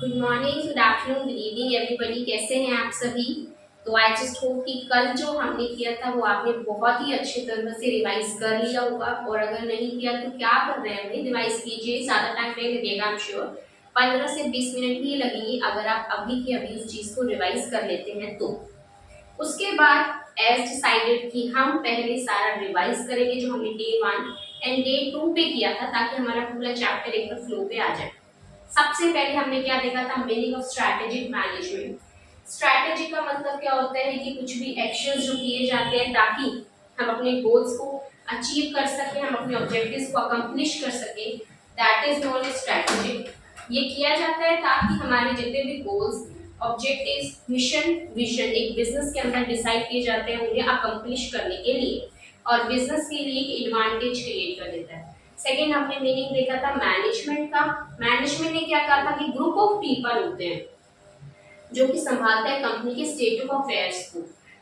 Good morning, good afternoon, good evening everybody. कैसे हैं आप सभी? तो आई जस्ट होप कि कल जो हमने किया था वो आपने बहुत ही अच्छी तरह से रिवाइज कर लिया होगा, और अगर नहीं किया तो क्या कर रहे हैं भाई, रिवाइज कीजिए। ज़्यादा टाइम नहीं लगेगा, आई एम श्योर 15 से 20 मिनट ही लगेंगे अगर आप अभी की अभी उस चीज़ को रिवाइज कर लेते हैं तो। उसके बाद एज डिसाइडेड कि हम पहले सारा रिवाइज करेंगे जो हमने डे 1 एंड डे 2 पे किया था, ताकि हमारा पूरा चैप्टर एक बार फ्लो पे आ जाए। सबसे पहले हमने क्या देखा था, meaning of strategic management. Strategy का मतलब क्या होता है कि कुछ भी एक्शंस जो किए जाते हैं ताकि हम अपने गोल्स को अचीव कर सकें, हम अपने ऑब्जेक्टिव्स को अकम्प्लिश कर सकें, that is known as strategic. ये किया जाता है ताकि हमारे जितने भी गोल्स, ऑब्जेक्टिव्स, मिशन, विजन एक बिजनेस के अंदर डिसाइड किए जाते हैं उन्हें अकम्प्लिश करने के लिए, और बिजनेस के लिए एक एडवांटेज क्रिएट कर देता है। सेकेंड हमने मीनिंग देखा था मैनेजमेंट का। मैनेजमेंट ने क्या कहा था कि ग्रुप ऑफ पीपल होते हैं जो कि संभालता है कंपनी के स्टेट ऑफ अफेयर्स को,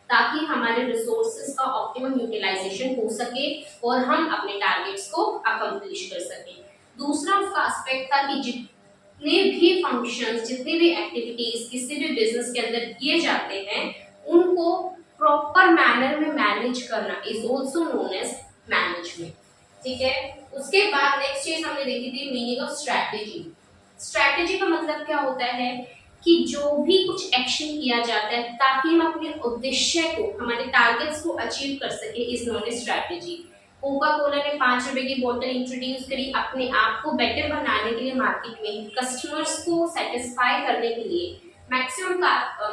ताकि हमारे रिसोर्सेज का ऑप्टिमम यूटिलाइजेशन हो सके और हम अपने टारगेट्स को अकम्प्लिश कर सकें। दूसरा उसका एस्पेक्ट था कि जितने भी फंक्शंस, जितनी भी एक्टिविटीज किसी भी बिजनेस के अंदर किए जाते हैं उनको प्रॉपर मैनर में मैनेज करना is also known as management. ठीक है। उसके बाद नेक्स्ट चीज हमने देखी थी मीनिंग ऑफ स्ट्रैटेजी। स्ट्रैटेजी का मतलब क्या होता है कि जो भी कुछ एक्शन किया जाता है ताकि हम अपने उद्देश्य को, हमारे टारगेट्स को अचीव कर सके, is known as strategy. Coca Cola ने 5 रुपए की बोतल इंट्रोड्यूस करी अपने आप को बेटर बनाने के लिए मार्केट में, कस्टमर्स को सेटिस्फाई करने के लिए, मैक्सिमम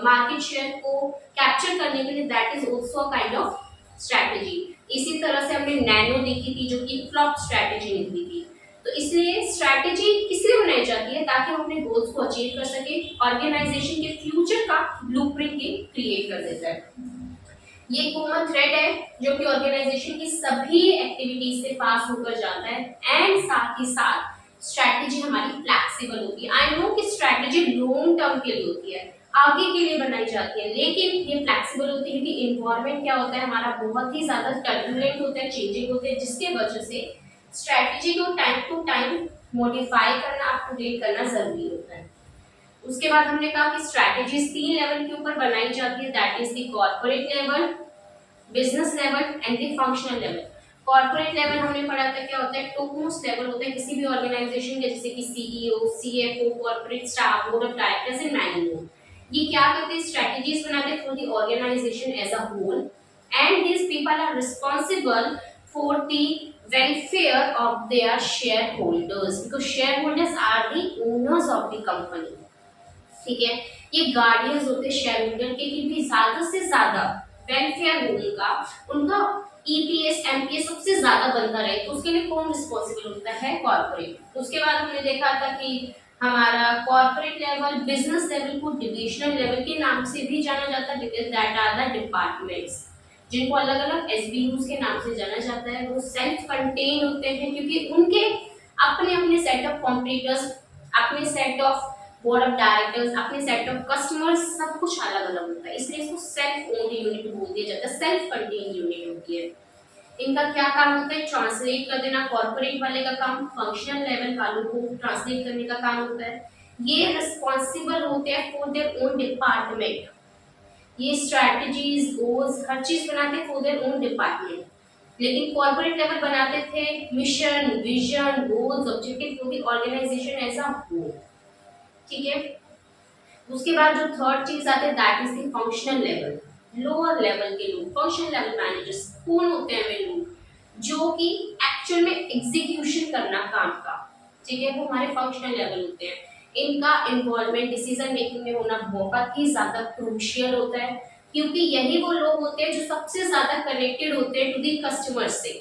मार्केट शेयर को कैप्चर करने के लिए, that is also a kind of strategy. इसी तरह से हमने नैनो देखी थी जो कि फ्लॉप स्ट्रैटेजी निकली थी। तो इसलिए स्ट्रैटेजी किसलिए बनाई जाती है, ताकि हम अपने गोल्स को अचीव कर सके, ऑर्गेनाइजेशन के फ्यूचर का ब्लूप्रिंट क्रिएट कर देता है। ये कॉमन थ्रेड है जो कि ऑर्गेनाइजेशन की सभी एक्टिविटीज से पास होकर जाता है, एंड साथ ही साथ स्ट्रैटेजी हमारी फ्लेक्सिबल होती है। आई नो कि स्ट्रैटेजी लॉन्ग टर्म के लिए होती है, आगे के लिए बनाई जाती है, लेकिन ये फ्लेक्सिबल होती है क्योंकि इन्वायरमेंट क्या होता है हमारा बहुत ही ज्यादा टर्बुलेंट होता है, चेंजिंग होते हैं, जिसके वजह से स्ट्रैटेजी को टाइम टू टाइम मॉडिफाई करना, अपडेट करना जरूरी होता है। उसके बाद हमने कहा कि स्ट्रैटेजीज 3 लेवल के ऊपर बनाई जाती है, that is the corporate level, business level and the functional level. Corporate level हमने पढ़ा था क्या होता है, टॉप मोस्ट लेवल होता है किसी भी ऑर्गेनाइजेशन के, जैसे कि CEO, CFO, corporate staff, board of directors and many more. ये क्या करते हैं, स्ट्रैटेजीज बनाते हैं for the organisation as a whole, and these people are responsible for the welfare of their shareholders, because shareholders are the owners of the company। ठीक है, ये guardians होते हैं शेयर होल्डर के, क्योंकि ज्यादा से ज्यादा वेलफेयर हो उनका ईपीएस एमपीएस सबसे ज्यादा बनता रहे, तो उसके लिए कौन रिस्पॉन्सिबल होता है, कॉर्पोरेट। उसके बाद हमने देखा था कि हमारा कॉर्पोरेट लेवल, बिजनेस लेवल को डिविजनल लेवल के नाम से भी जाना जाता है, because that are the departments जिनको अलग अलग एसबीयूज के नाम से जाना जाता है। वो सेल्फ कंटेन होते हैं क्योंकि उनके अपने अपने सेट ऑफ कॉम्पिटिटर्स, अपने set of board of directors, अपने सेट ऑफ कस्टमर्स, सब कुछ अलग अलग होता है, इसलिए इसको सेल्फ ओन्ड यूनिट बोल दिया जाता है, सेल्फ कंटेन यूनिट होती है। इनका क्या काम होता है, ट्रांसलेट कर देना। कॉर्पोरेट वाले का काम फंक्शनल लेवल वालों को ट्रांसलेट करने का काम होता है। ये रिस्पॉन्सिबल होते हैं फॉर देयर ओन डिपार्टमेंट, ये स्ट्रैटेजीज, गोल्स, हर चीज बनाते फॉर देयर ओन डिपार्टमेंट। लेकिन कॉर्पोरेट लेवल बनाते थे mission, vision, goals, objective for the organisation as a whole. ठीक है। उसके बाद जो थर्ड चीज आते हैं that is the functional level. Lower level के लोग, फंक्शनल लेवल मैनेजर्स, कौन होते हैं वे लोग, जो कि एक्चुअल में एग्जीक्यूशन करना काम का, ठीक है, वो हमारे फंक्शनल लेवल होते हैं। इनका इन्वॉल्वमेंट डिसीजन मेकिंग में होना बहुत ही ज्यादा क्रूशियल होता है, क्योंकि यही वो लोग होते हैं जो सबसे ज्यादा कनेक्टेड होते हैं टू दी कस्टमर से,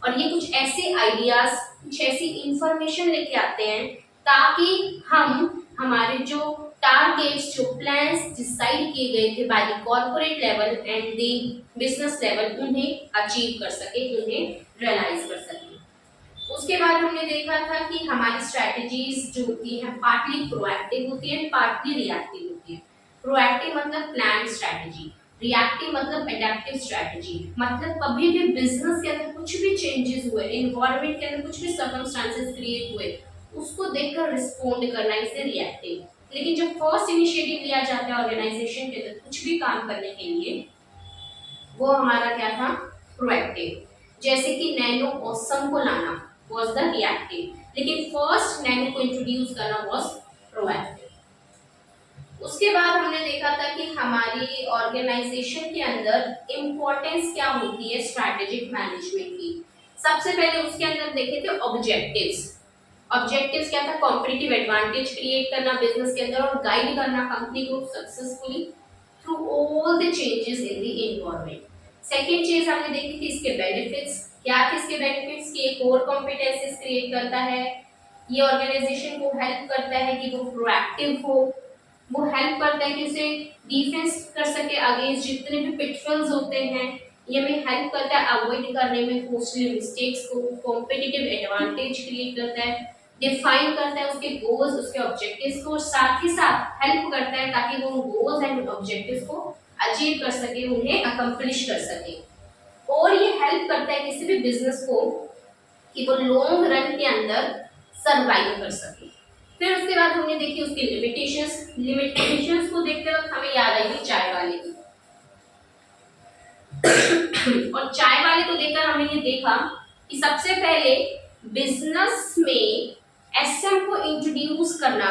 और ये कुछ ऐसे आइडियाज, कुछ ऐसी इंफॉर्मेशन लेके आते हैं ताकि हम हमारे जो टारगेट्स, जो प्लान्स डिसाइड किए गए थे by the corporate level and the business level, उन्हें अचीव कर सके, उन्हें रियलाइज कर सके। उसके बाद हमने देखा था कि हमारी स्ट्रैटेजीज जो होती हैं पार्टली प्रोएक्टिव होती है, पार्टली रिएक्टिव होती है। प्रोएक्टिव मतलब प्लान स्ट्रैटेजी, रिएक्टिव मतलब एडेप्टिव स्ट्रैटेजी। मतलब कभी भी बिजनेस के अंदर कुछ भी चेंजेस हुए, इन्वायरमेंट के अंदर कुछ भी सर्कमस्टांसेस क्रिएट हुए, उसको देखकर रिस्पोंड करना, इसे रिएक्टिव। लेकिन जो फर्स्ट इनिशिएटिव लिया जाता है ऑर्गेनाइजेशन के अंदर कुछ भी काम करने के लिए, वो हमारा क्या था, प्रोएक्टिव। जैसे कि नैनो ऑसम को लाना वाज द रिएक्टिव, लेकिन फर्स्ट नैनो को इंट्रोड्यूस करना वाज प्रोएक्टिव। उसके बाद हमने देखा था कि हमारी ऑर्गेनाइजेशन के अंदर इंपॉर्टेंस क्या होती है स्ट्रैटेजिक मैनेजमेंट की। सबसे पहले उसके अंदर देखे थे ऑब्जेक्टिव्स। ऑब्जेक्टिव्स क्या था, कॉम्पिटिटिव एडवांटेज क्रिएट करना बिजनेस के अंदर और गाइड करना कंपनी को successfully through all the changes in the environment. Second चीज हमने देखी थी इसके बेनिफिट्स। क्या थे इसके बेनिफिट्स, कि एक और कॉम्पिटेंसीज क्रिएट करता है, ये ऑर्गेनाइजेशन को हेल्प करता है कि वो प्रोएक्टिव हो, वो हेल्प करता है कि उसे डिफेंस कर सके अगेंस्ट जितने भी पिटफॉल्स होते हैं, ये हमें हेल्प करता है अवॉइड करने में कॉस्टली मिस्टेक्स को, कॉम्पिटिटिव एडवांटेज क्रिएट करता है, डिफाइन करता है उसके गोल्स उसके ऑब्जेक्टिव्स को, और साथ ही साथ हेल्प करता है ताकि वो गोल्स एंड ऑब्जेक्टिव्स को अचीव कर सके, उन्हें अकम्प्लिश कर सके। और ये हेल्प करता है किसी भी बिजनेस को कि वो लॉन्ग रन के अंदर सरवाइव कर सके। फिर उसके बाद हमने देखी उसकी लिमिटेशंस। लिमिटेशंस को देखते वक्त हमें याद आएगी चाय वाले की और चाय वाले को देखकर हमने ये देखा कि सबसे पहले बिजनेस में एसएम को इंट्रोड्यूस करना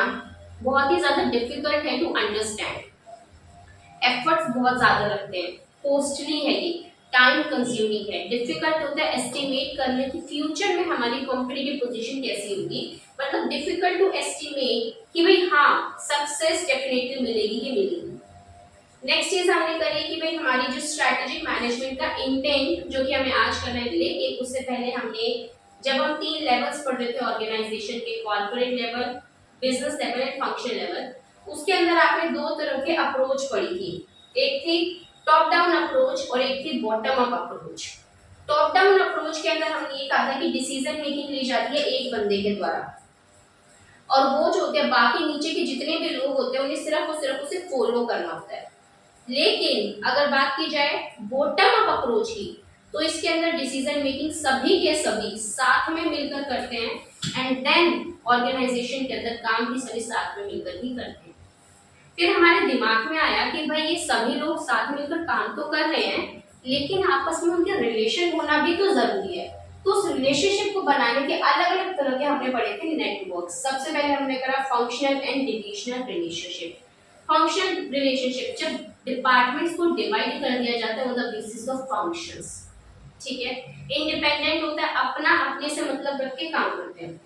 बहुत ही ज्यादा डिफिकल्ट है टू अंडरस्टैंड। एफर्ट्स बहुत ज्यादा लगते हैं, कॉस्टली है, ये टाइम कंज्यूमिंग है, डिफिकल्ट होता है एस्टिमेट करने की फ्यूचर में हमारी कॉम्पिटिटिव पोजीशन कैसी होगी, मतलब डिफिकल्ट टू एस्टिमेट कि भाई हाँ सक्सेस डेफिनेटली मिलेगी ही मिलेगी। नेक्स्ट चीज हमने करी कि भाई हमारी जो स्ट्रैटेजिक मैनेजमेंट का इंटेंट जो कि हमें आज करना है, लेकिन उससे पहले हमने जब हम 3 लेवल्स पढ़ रहे थे ऑर्गेनाइजेशन के, corporate level, business level and function level, उसके अंदर आपने 2 तरह के अप्रोच पढ़ी थी। एक थी टॉप डाउन अप्रोच और एक थी bottom up approach. Top down approach के अंदर हमने ये कहा था कि डिसीजन मेकिंग ली जाती है एक बंदे के द्वारा, और वो जो होते हैं बाकी नीचे के जितने भी लोग होते हैं उन्हें सिर्फ और सिर्फ उसे फॉलो करना होता है। लेकिन अगर बात की जाए बॉटम अप अप्रोच की, तो इसके अंदर डिसीजन मेकिंग सभी के सभी साथ में मिलकर करते हैं एंड देन ऑर्गेनाइजेशन के अंदर काम भी सभी साथ में मिलकर ही करते हैं। फिर हमारे दिमाग में आया कि भाई ये सभी लोग साथ मिलकर काम तो कर रहे हैं, लेकिन आपस में उनके रिलेशन होना भी तो जरूरी है। तो उस रिलेशनशिप को बनाने के अलग अलग तरह के हमने पढ़े थे नेटवर्क। सबसे पहले हमने करा functional and divisional relationship. Functional relationship, जब डिपार्टमेंट्स को डिवाइड कर दिया जाता है on the basis of functions, ठीक है, इंडिपेंडेंट होता है, अपना अपने से मतलब रख के काम करते हैं,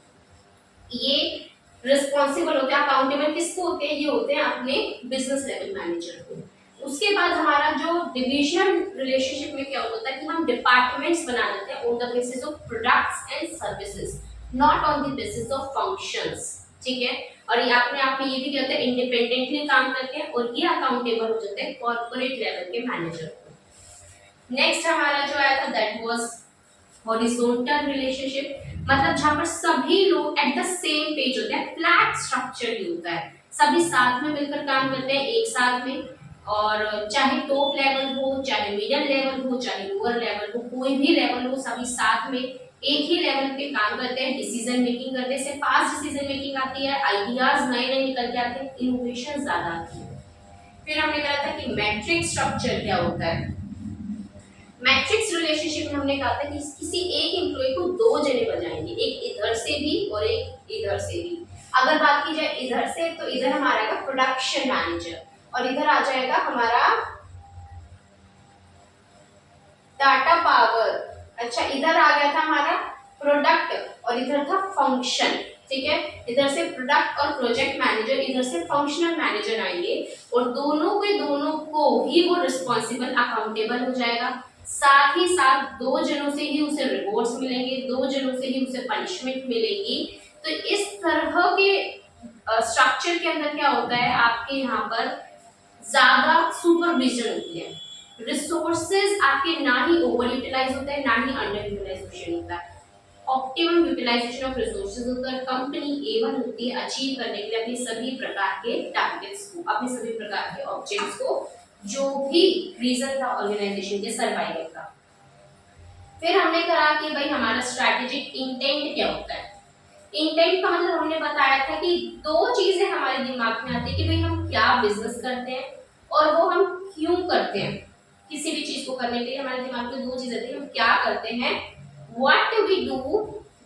ये रिस्पॉन्सिबल होते हैं, अकाउंटेबल किसको होते हैं, ये होते हैं अपने बिजनेस लेवल मैनेजर को। उसके बाद हमारा जो डिविजनल रिलेशनशिप में क्या होता है कि हम डिपार्टमेंट्स बना देते हैं on the basis of products and services, not on the basis of functions, ठीक है। और ये अपने आप में ये भी कहते हैं इंडिपेंडेंटली काम करते हैं और ये अकाउंटेबल हो जाते हैं कॉर्पोरेट लेवल के मैनेजर को। नेक्स्ट हमारा जो आया था दैट वाज हॉरिजॉन्टल रिलेशनशिप, मतलब जहां पर सभी लोग एट द सेम पेज होते हैं, फ्लैट स्ट्रक्चर होता है, सभी साथ में मिलकर काम करते हैं एक साथ में, और चाहे टॉप लेवल हो, चाहे मिडिल लेवल हो, चाहे लोअर लेवल हो, कोई भी लेवल हो, सभी साथ में एक ही लेवल पे काम करते हैं, डिसीजन मेकिंग करते हैं, फास्ट डिसीजन मेकिंग आती है, आइडियाज नए नए निकल के आते हैं, इनोवेशन ज्यादा आती है। फिर हमने कहा था कि मैट्रिक्स स्ट्रक्चर क्या होता है। मैट्रिक्स रिलेशनशिप में हमने कहा था कि किसी एक एम्प्लॉय को 2 जने बजाएंगे, एक इधर से भी और एक इधर से भी। अगर बात की जाए इधर से, तो इधर हमारा आएगा प्रोडक्शन मैनेजर और इधर आ जाएगा हमारा डाटा पावर। अच्छा, इधर आ गया था हमारा प्रोडक्ट और इधर था फंक्शन, ठीक है। इधर से प्रोडक्ट और प्रोजेक्ट मैनेजर, इधर से फंक्शनल मैनेजर आएंगे और दोनों को ही वो रिस्पॉन्सिबल अकाउंटेबल हो जाएगा। साथ ही साथ 2 जनों से ही उसे रिवॉर्ड्स मिलेंगे, 2 जनों से ही उसे पनिशमेंट मिलेगी। तो इस तरह के स्ट्रक्चर के अंदर क्या होता है, आपके यहाँ पर ज्यादा सुपरविजन होती है, रिसोर्सेज आपके ना ही ओवर यूटिलाइज होते हैं ना ही अंडर यूटिलाइजेशन होता है, ऑप्टिमम यूटिलाइजेशन ऑफ रिसोर्सेज होता है। कंपनी एवन होती है अचीव करने के लिए अपने सभी प्रकार के टारगेट्स को, अपने सभी प्रकार के ऑब्जेक्ट्स को, जो भी रीजन था ऑर्गेनाइजेशन के सर्वाइवल का। फिर हमने कहा कि भाई हमारा स्ट्रैटेजिक इंटेंट क्या होता है। इंटेंट का मतलब हमने बताया था कि दो चीजें हमारे दिमाग में आती है कि भाई हम क्या बिजनेस करते हैं और वो हम क्यों करते हैं। किसी भी चीज को करने के लिए हमारे दिमाग में दो चीजें आती है, हम क्या करते हैं, what we do,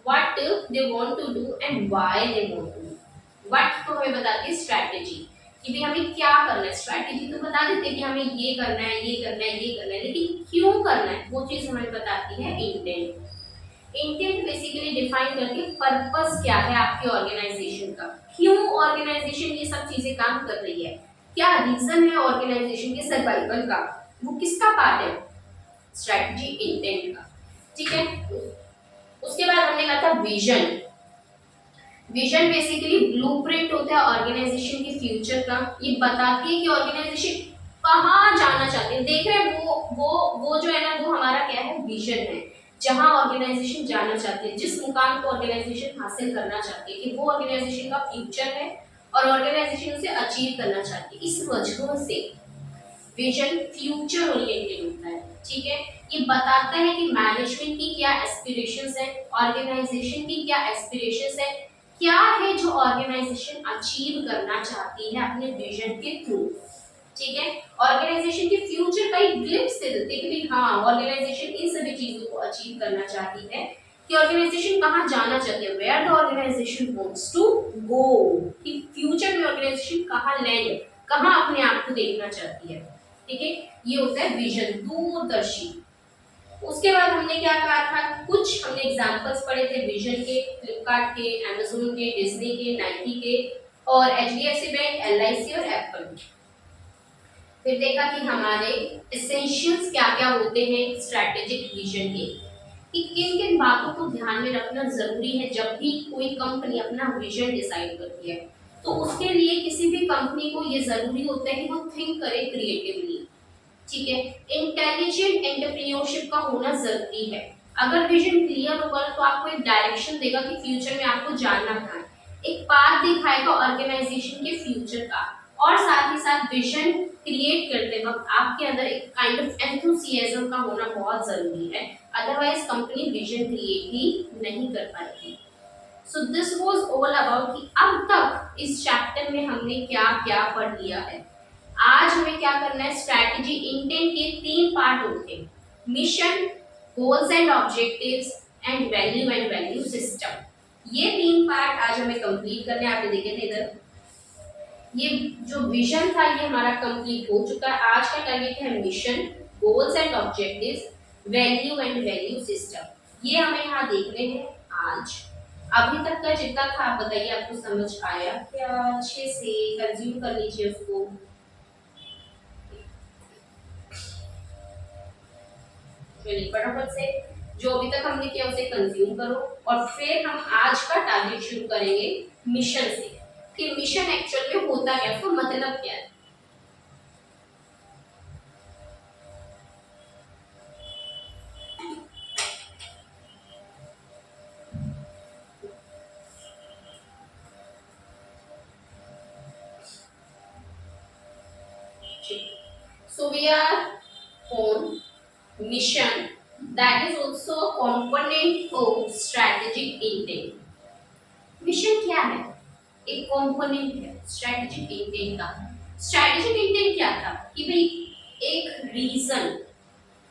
what they want to do and why they want to do. What तो हमें बताती है स्ट्रैटेजी कि भाई हमें क्या करना है, स्ट्रैटेजी तो बता देते हैं कि हमें ये करना है, ये करना है, ये करना है, लेकिन क्यों करना है वो चीज हमें बताती है इंटेंट। इंटेंट बेसिकली डिफाइन करती है पर्पस क्या है आपके ऑर्गेनाइजेशन का, क्यों ऑर्गेनाइजेशन ये सब चीजें काम कर रही है, क्या रीजन है ऑर्गेनाइजेशन के सर्वाइवल का, वो किसका पार्ट है, स्ट्रेटजी इंटेंट का। ठीक है, उसके बाद हमने कहा था विजन। विजन बेसिकली ब्लूप्रिंट होता है ऑर्गेनाइजेशन के फ्यूचर का, ये बताती है कि ऑर्गेनाइजेशन कहाँ जाना चाहते हैं। देख रहे हैं वो जो है ना, वो हमारा क्या है, विजन है, जहां ऑर्गेनाइजेशन जाना चाहते हैं, जिस मुकाम को ऑर्गेनाइजेशन हासिल करना चाहती है, कि वो ऑर्गेनाइजेशन का फ्यूचर है और ऑर्गेनाइजेशन उसे अचीव करना चाहती है। इस वजह से विजन फ्यूचर ओरिएंटेड होता है। ठीक है, ये बताता है कि मैनेजमेंट की क्या एस्पिरेशंस है, ऑर्गेनाइजेशन की क्या एस्पिरेशंस है, क्या है जो ऑर्गेनाइजेशन अचीव करना चाहती है अपने विजन के थ्रू। ठीक है, ऑर्गेनाइजेशन के फ्यूचर का एक ग्लिम्स दे देते हैं कि हाँ ऑर्गेनाइजेशन इन सभी चीजों को अचीव करना चाहती है, कि ऑर्गेनाइजेशन कहाँ जाना चाहती है, where the organisation wants to go, कि फ्यूचर में ऑर्गेनाइजेशन कहाँ लैंड, कहाँ अपने आप को देखना चाहती है। ठीक है, ये होता है विजन, दूरदर्शी। उसके बाद हमने क्या कहा था, कुछ हमने एग्जांपल्स पढ़े थे विजन के, फ्लिपकार्ट के, अमेज़न के, डिज्नी के, नाइकी के और एचडीएफसी बैंक, एलआईसी और एप्पल के। फिर देखा कि हमारे एसेंशियल्स क्या क्या होते हैं स्ट्रैटेजिक विजन के, कि किन किन बातों को ध्यान में रखना जरूरी है जब भी कोई कंपनी अपना विजन डिसाइड करती है। तो उसके लिए किसी भी कंपनी को ये जरूरी होता है कि वो थिंक करे क्रिएटिवली। ठीक है, इंटेलिजेंट एंटरप्रेन्योरशिप का होना जरूरी है। अगर विजन क्लियर होगा तो आपको एक डायरेक्शन देगा कि फ्यूचर में आपको जानना कहाँ है, एक पाथ दिखाएगा ऑर्गेनाइजेशन के फ्यूचर का, और साथ ही साथ विजन क्रिएट करते वक्त आपके अंदर एक काइंड ऑफ एंथुसियाज्म का होना बहुत जरूरी है, अदरवाइज कंपनी विजन क्रिएट ही नहीं कर पाएगी। So this was all about कि अब तक इस चैप्टर में हमने क्या क्या पढ़ लिया है। आज हमें क्या करना है, स्ट्रैटेजी इंटेंट के तीन पार्ट होते हैं, mission, goals and objectives and value system. ये तीन पार्ट आज हमें कंप्लीट करने हैं। आप देखे थे इधर, ये जो विजन था ये हमारा कंप्लीट हो चुका है। आज का टारगेट है mission, goals and objectives, value system. ये हमें यहाँ देखने हैं आज। अभी तक का जितना था आप बताइए, आपको समझ आया क्या, अच्छे से कंज्यूम कर लीजिए उसको। चलिए फटाफट से जो अभी तक हमने किया उसे कंज्यूम करो, और फिर हम आज का टारगेट शुरू करेंगे मिशन से, कि मिशन एक्चुअल में होता क्या है, उसका मतलब क्या है। So we are on mission, that is also a component of strategic intent. Mission क्या है, एक कंपोनेंट है स्ट्रेटेजिक इंटेंट का। स्ट्रेटेजिक इंटेंट क्या था कि भाई एक रीजन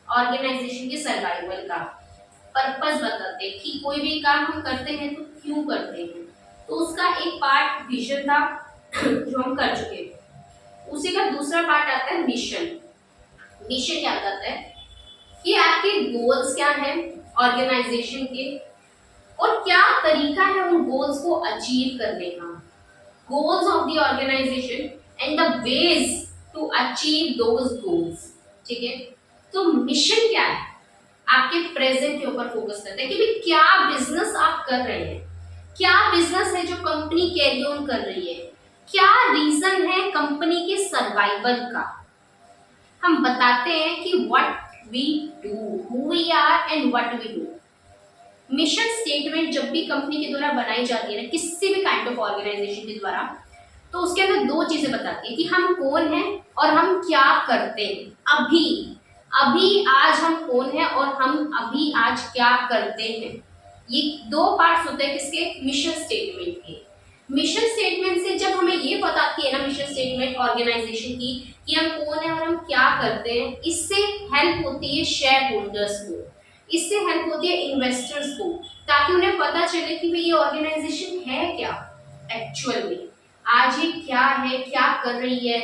ऑर्गेनाइजेशन के सर्वाइवल का, पर्पस बताते हैं कि कोई भी काम हम करते हैं तो क्यों करते हैं, तो उसका एक पार्ट विजन था जो हम कर चुके हैं। उसी का दूसरा पार्ट आता है मिशन। मिशन क्या बताता है कि आपके गोल्स क्या हैं ऑर्गेनाइजेशन के, और क्या तरीका है उन गोल्स को अचीव करने का, goals of the organisation and the ways to achieve those goals. ठीक है, तो मिशन क्या है, आपके प्रेजेंट के ऊपर फोकस करते हैं कि भाई क्या बिजनेस आप कर रहे हैं, क्या बिजनेस है जो कंपनी कैरी ऑन कर रही है, क्या रीजन है कंपनी के सर्वाइवल का। हम बताते हैं कि what we do, who we are and what we do. Mission statement जब भी कंपनी के द्वारा बनाई जाती है ना, किसी भी काइंड ऑफ ऑर्गेनाइजेशन के द्वारा, तो उसके अंदर दो चीजें बताती है कि हम कौन हैं और हम क्या करते हैं। अभी अभी आज हम कौन हैं और हम अभी आज क्या करते हैं। ये दो पार्ट्स होते हैं किसके, मिशन स्टेटमेंट के। मिशन स्टेटमेंट से जब हमें ये बताती है ना मिशन स्टेटमेंट ऑर्गेनाइजेशन की कि हम कौन है और हम क्या करते हैं, इससे हेल्प होती है शेयर होल्डर्स को, इससे हेल्प होती है इन्वेस्टर्स को, ताकि उन्हें पता चले कि भाई ये ऑर्गेनाइजेशन है क्या एक्चुअल में, आज ये क्या है, क्या कर रही है,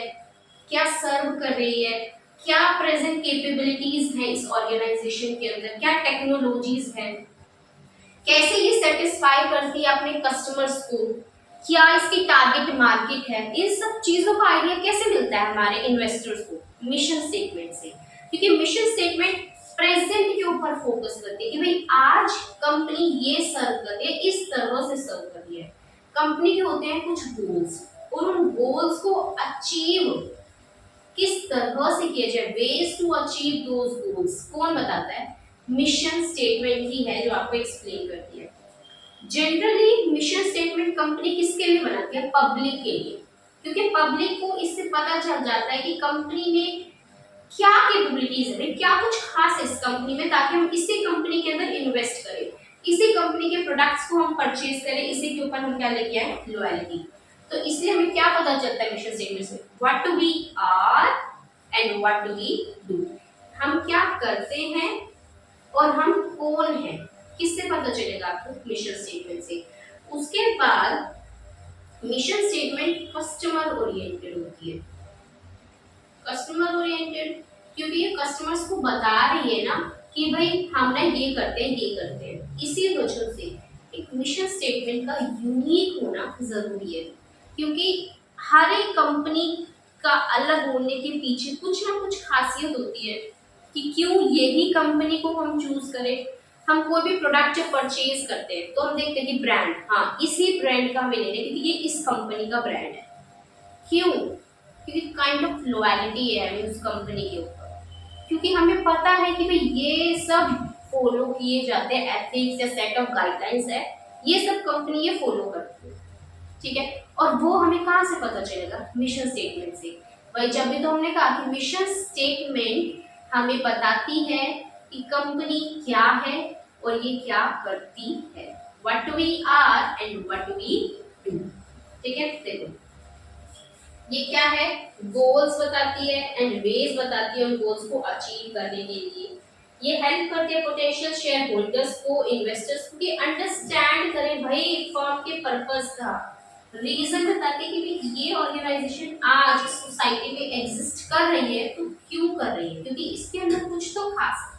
क्या सर्व कर रही है, क्या प्रेजेंट कैपेबिलिटीज है इस ऑर्गेनाइजेशन के अंदर, क्या टेक्नोलॉजीज है, कैसे ये सेटिस्फाई करती है अपने कस्टमर्स को, क्या इसकी टारगेट मार्केट है, इन सब चीजों का आइडिया कैसे मिलता है हमारे इन्वेस्टर्स को, मिशन स्टेटमेंट से। क्योंकि मिशन स्टेटमेंट प्रेजेंट के ऊपर फोकस करती है कि भाई आज कंपनी ये सर्व कर रही है, इस तरह से सर्व कर रही है। कंपनी के होते हैं कुछ गोल्स, और उन गोल्स को अचीव किस तरह से किया जाए, ways to achieve those goals कौन बताता है, मिशन स्टेटमेंट ही है जो आपको एक्सप्लेन करती है। जनरली मिशन स्टेटमेंट कंपनी किसके लिए बनाती है, पब्लिक के लिए, क्योंकि पब्लिक को इससे पता चल जाता है कि कंपनी में क्या कैपेबिलिटीज है, क्या कुछ खास है इस कंपनी में, ताकि हम इसी कंपनी के अंदर इन्वेस्ट करें, इसी कंपनी के प्रोडक्ट्स को हम परचेज करें, इसी के ऊपर हम क्या लेके आए, लॉयल्टी। तो इसलिए हमें क्या पता चलता है मिशन स्टेटमेंट से, what do we are and what do we do, हम क्या करते हैं और हम कौन हैं, किससे पता चलेगा आपको, मिशन स्टेटमेंट से। उसके बाद मिशन स्टेटमेंट कस्टमर ओरिएंटेड होती है, कस्टमर ओरिएंटेड क्योंकि ये कस्टमर्स को बता रही है ना कि भाई हम ना ये करते हैं, ये करते हैं, इसी वजह से एक मिशन स्टेटमेंट का यूनिक होना जरूरी है, क्योंकि हर एक कंपनी का अलग होने के पीछे कुछ ना कुछ खासियत होती है कि क्यों यही कंपनी को हम चूज करें। हम कोई भी प्रोडक्ट जब परचेज करते हैं तो हम देखते हैं कि ब्रांड, हाँ इसी ब्रांड का हमें लेना है क्योंकि ये इस कंपनी का ब्रांड है, क्यों, क्योंकि काइंड ऑफ लॉयल्टी है हमें उस कंपनी के ऊपर, क्योंकि हमें पता है कि भाई ये सब फॉलो किए जाते हैं, एथिक्स या सेट ऑफ गाइडलाइंस है, ये सब कंपनी ये फॉलो करती है, ठीक है। और वो हमें कहाँ से पता चलेगा, मिशन स्टेटमेंट से। भाई जब भी तो हमने कहा कि मिशन स्टेटमेंट हमें बताती है कि कंपनी क्या है और ये क्या करती है, what we are and what we do, ठीक है। देखो ये क्या है, गोल्स बताती है एंड वेज बताती है उन गोल्स को अचीव करने के लिए। ये हेल्प करती है पोटेंशियल शेयर होल्डर्स को, इन्वेस्टर्स को कि अंडरस्टैंड करें भाई फर्म के पर्पस का, रीजन बताते हैं कि भाई ये ऑर्गेनाइजेशन आज सोसाइटी में एग्जिस्ट कर रही है तो क्यों कर रही है, क्योंकि इसके अंदर कुछ तो खास है,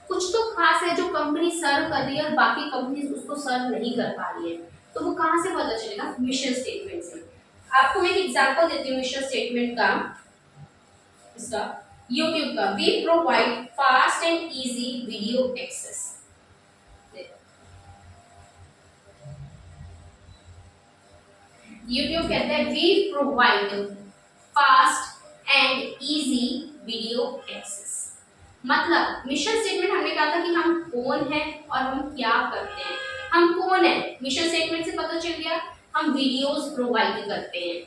कुछ तो खास है जो कंपनी सर्व कर रही है और बाकी कंपनीज उसको सर्व नहीं कर पा रही है। तो वो कहाँ से पता चलेगा, मिशन स्टेटमेंट से। आपको मैं एक एग्जांपल देती हूँ मिशन स्टेटमेंट का, इसका YouTube का, we provide fast and easy video access. YouTube कहता है we provide fast and easy video access, मतलब मिशन स्टेटमेंट हमने कहा था कि हम कौन हैं और हम क्या करते हैं। हम कौन है, मिशन स्टेटमेंट से पता चल गया, हम वीडियोस प्रोवाइड करते हैं।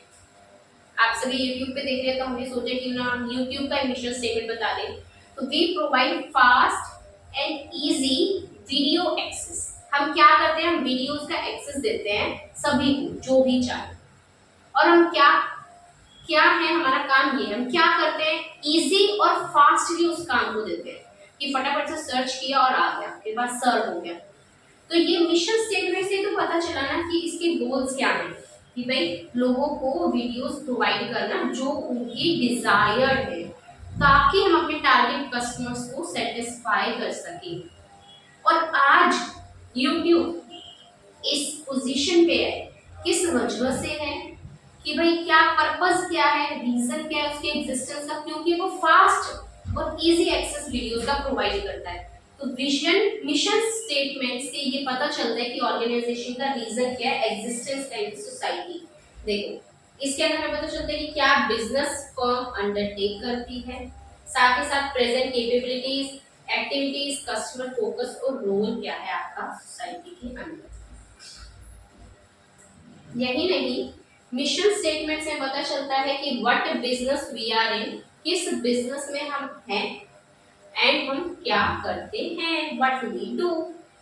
आप सभी YouTube पे देख रहे हैं तो हमने सोचा कि ना हम YouTube का मिशन स्टेटमेंट बता दें। तो we provide fast and easy video access, हम क्या करते हैं, हम वीडियोस का एक्सेस देते हैं सभी को जो भी चाहे। और हम क्या क्या है, हमारा काम ये है, हम क्या करते हैं, इजी और फास्टली उस काम को देते हैं कि फटाफट से सर्च किया और आ गया, आपके पास सर्व हो गया। तो ये मिशन स्टेटमेंट से तो पता चला ना कि इसके गोल्स क्या हैं, कि भाई लोगों को वीडियोस प्रोवाइड करना जो उनकी डिजायर है, ताकि हम अपने टारगेट कस्टमर्स को सेटिस्फाई कर सकें। और आज YouTube इस पोजीशन पे है, किस वजह से है कि भाई क्या पर्पस क्या है, रीजन क्या है उसके एग्जिस्टेंस का, क्योंकि वो फास्ट और इजी एक्सेस वीडियोस का प्रोवाइड करता है। तो विजन मिशन स्टेटमेंट से ये पता चलता है कि ऑर्गेनाइजेशन का रीजन क्या है, एग्जिस्टेंस का इन सोसाइटी। देखो इसके अंदर हमें पता चलता है कि क्या बिजनेस फर्म अंडरटेक करती है, साथ ही साथ present capabilities, activities, customer focus और रोल क्या है आपका सोसाइटी के अंदर। यही नहीं, मिशन स्टेटमेंट से पता चलता है कि what business we are in, किस बिजनेस में हम हैं, एंड हम क्या करते हैं, व्हाट वी डू,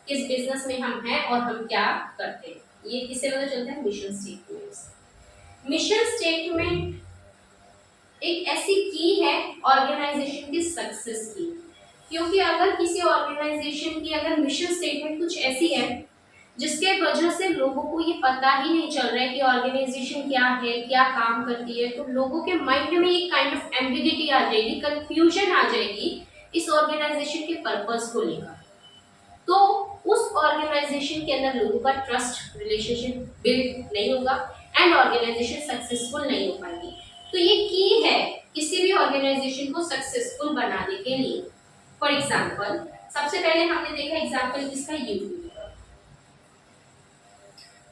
किस बिजनेस में हम हैं और हम क्या करते हैं। ये किससे पता चलता है? मिशन स्टेटमेंट से। मिशन स्टेटमेंट एक ऐसी की है ऑर्गेनाइजेशन की सक्सेस की, क्योंकि अगर किसी ऑर्गेनाइजेशन की अगर मिशन स्टेटमेंट कुछ ऐसी है जिसके वजह से लोगों को ये पता ही नहीं चल रहा है कि ऑर्गेनाइजेशन क्या है, क्या काम करती है, तो लोगों के माइंड में एक काइंड ऑफ एम्बिगिटी आ जाएगी, कंफ्यूजन आ जाएगी इस ऑर्गेनाइजेशन के पर्पस को लेकर। तो उस ऑर्गेनाइजेशन के अंदर लोगों का ट्रस्ट रिलेशनशिप बिल्ड नहीं होगा एंड ऑर्गेनाइजेशन सक्सेसफुल नहीं हो पाएगी। तो ये की है किसी भी ऑर्गेनाइजेशन को सक्सेसफुल बनाने के लिए। फॉर एग्जाम्पल, सबसे पहले हमने देखा एग्जाम्पल किसका? YouTube.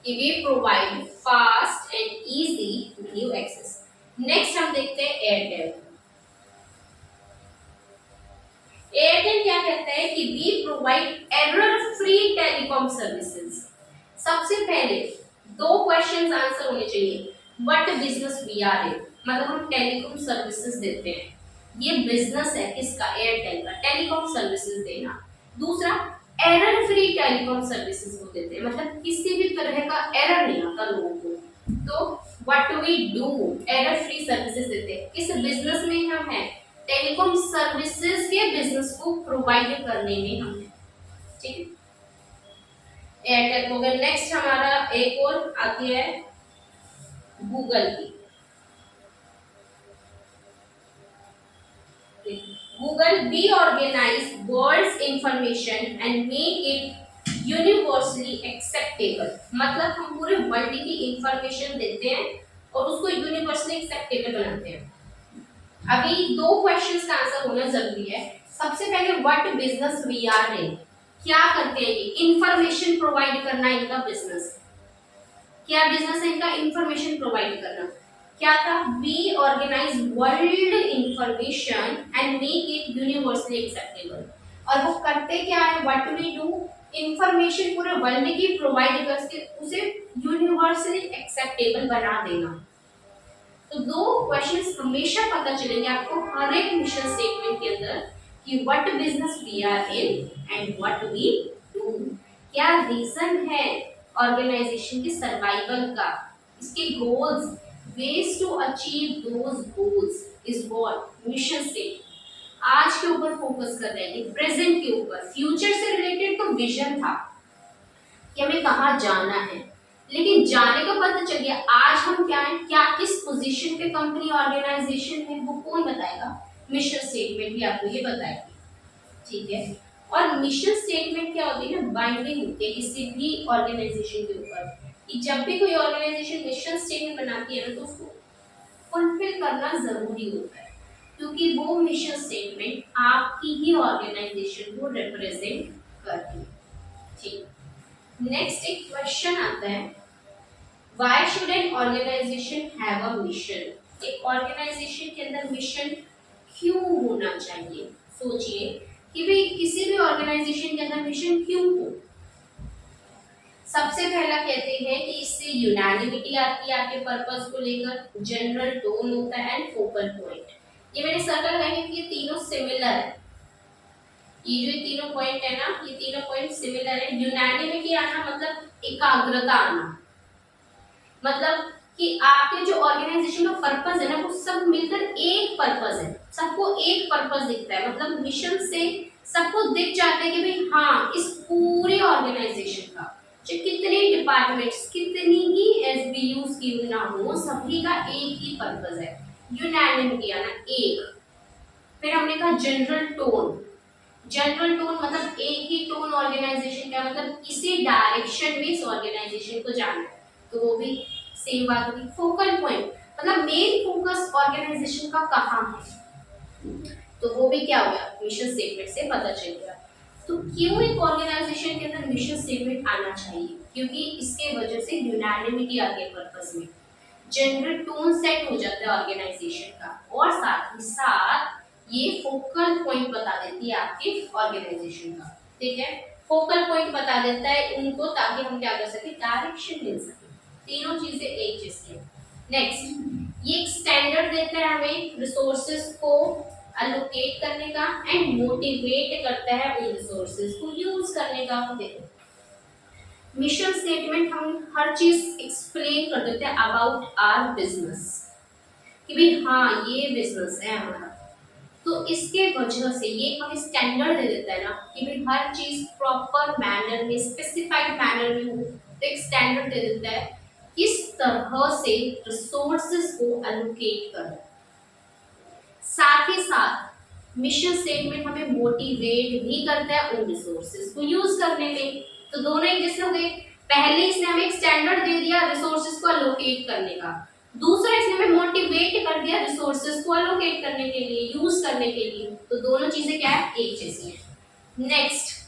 we provide fast and easy video access। Next हम देखते हैं एयरटेल। एयरटेल क्या कहता है कि we provide error free telecom services. सबसे पहले दो क्वेश्चंस आंसर होने चाहिए। What business we are in, मतलब हम टेलीकॉम सर्विसेज देते हैं। ये बिजनेस है किसका? एयरटेल का, टेलीकॉम सर्विसेज देना। दूसरा, एरर फ्री टेलीकॉम सर्विसेज को देते हैं, मतलब किसी भी तरह का एरर नहीं आता लोगों को। तो what we do, error free services देते हैं। किस बिजनेस में हम हैं? टेलीकॉम सर्विसेज के बिजनेस को प्रोवाइड करने में हम हैं। ठीक है, एयरटेल हो गया। नेक्स्ट हमारा एक और आती है गूगल की। Google we organise world's information and make it universally acceptable, मतलब हम पूरे वर्ल्ड की इंफॉर्मेशन देते हैं और उसको यूनिवर्सली एक्सेप्टेबल बनाते हैं। अभी दो क्वेश्चंस का आंसर होना जरूरी है। सबसे पहले what business we are in, क्या करते हैं? इंफॉर्मेशन प्रोवाइड करना इनका बिजनेस। क्या बिजनेस है इनका? इंफॉर्मेशन प्रोवाइड करना। क्या था? We organise world information and make it universally acceptable. और वो करते क्या है? व्हाट वी डू, इंफॉर्मेशन पूरे वर्ल्ड की प्रोवाइड करके उसे यूनिवर्सली एक्सेप्टेबल बना देना। तो दो क्वेश्चंस हमेशा पता चलेंगे आपको हर एक मिशन स्टेटमेंट के अंदर कि what business we are in and what we do. क्या रीजन है ऑर्गेनाइजेशन के सर्वाइवल का, इसके goals, ways to achieve those goals is what mission statement. आज के ऊपर फोकस कर रहे हैं, प्रेजेंट के ऊपर। फ्यूचर से रिलेटेड तो विजन था कि हमें कहाँ जाना है, लेकिन जाने का पता चल गया आज हम क्या है, क्या किस पोजीशन पे कंपनी ऑर्गेनाइजेशन है, वो कौन बताएगा? मिशन स्टेटमेंट भी आपको ये बताएगी। ठीक है, और मिशन स्टेटमेंट क्या होती है ना, बाइंडिंग होती है किसी भी ऑर्गेनाइजेशन के ऊपर कि जब भी कोई ऑर्गेनाइजेशन मिशन स्टेटमेंट बनाती है ना तो उसको फुलफिल करना जरूरी होता है, क्योंकि वो मिशन स्टेटमेंट आपकी ही ऑर्गेनाइजेशन को रिप्रेजेंट करती है। ठीक, नेक्स्ट एक क्वेश्चन आता है, why should an organisation have a mission. एक ऑर्गेनाइजेशन के अंदर मिशन क्यों होना चाहिए? सोचिए कि भाई किसी भी ऑर्गेनाइजेशन के अंदर मिशन क्यों हो। सबसे पहला कहते हैं कि इससे यूनानिमिटी आती है आपके पर्पस को लेकर, जनरल टोन होता है एंड फोकल पॉइंट। ये मैंने सर्कल लगाया क्योंकि ये तीनों सिमिलर है। ये जो तीनों पॉइंट है ना, ये तीनों पॉइंट सिमिलर है। यूनानिमिटी आना मतलब एकाग्रता आना, मतलब कि आपके जो ऑर्गेनाइजेशन का पर्पस है ना वो सब मिलकर एक पर्पस है, सबको एक पर्पस दिखता है, मतलब मिशन से सबको दिख जाता है कि भाई हाँ इस पूरे ऑर्गेनाइजेशन का जो कितने डिपार्टमेंट्स, कितनी ही एसबीयूज क्यों ना हो, सभी का एक ही पर्पस है। यूनानिमिटी आना एक। फिर हमने कहा जनरल टोन। जनरल टोन मतलब एक ही टोन ऑर्गेनाइजेशन का, मतलब इसी डायरेक्शन में इस ऑर्गेनाइजेशन को जाना है, तो वो भी सेम बात होगी। फोकल पॉइंट मतलब मेन फोकस ऑर्गेनाइजेशन का कहाँ है, तो वो भी क्या हो गया, मिशन स्टेटमेंट से पता चल गया। तो क्यों एक ऑर्गेनाइजेशन के अंदर मिशन स्टेटमेंट आना चाहिए? क्योंकि इसके वजह से यूनानिमिटी आती है पर्पस में, जनरल टोन सेट हो जाता है ऑर्गेनाइजेशन का, और साथ ही साथ ये फोकल पॉइंट बता देती है आपके ऑर्गेनाइजेशन का। ठीक है, फोकल पॉइंट बता देता है उनको ताकि हम क्या कर सके, डायरेक्शन मिल सके। तीनों चीजें एक चीज की। नेक्स्ट, ये एक स्टैंडर्ड देता है हमें रिसोर्सेज को अलोकेट करने का एंड मोटिवेट करता है उन रिसोर्सेज को यूज करने का। देखो मिशन स्टेटमेंट हम हर चीज एक्सप्लेन कर देते हैं अबाउट आवर बिजनेस कि भाई हाँ ये बिजनेस है हमारा, तो इसके वजह से ये हमें स्टैंडर्ड दे देता है ना कि भाई हर चीज प्रॉपर मैनर में स्पेसिफाइड मैनर में हो, तो एक स्टैंडर्ड दे देता है किस तरह से रिसोर्सेज को एलोकेट करना। साथ ही साथ मिशन स्टेटमेंट हमें मोटिवेट भी करता है उन रिसोर्सेज को यूज करने में। तो दोनों एक जैसे हो गए, पहले इसने हमें एक स्टैंडर्ड दे दिया रिसोर्सेज को एलोकेट करने का, दूसरा इसने हमें मोटिवेट कर दिया रिसोर्सेज को एलोकेट करने के लिए, यूज करने के लिए। तो दोनों चीजें क्या है, एक जैसी है। नेक्स्ट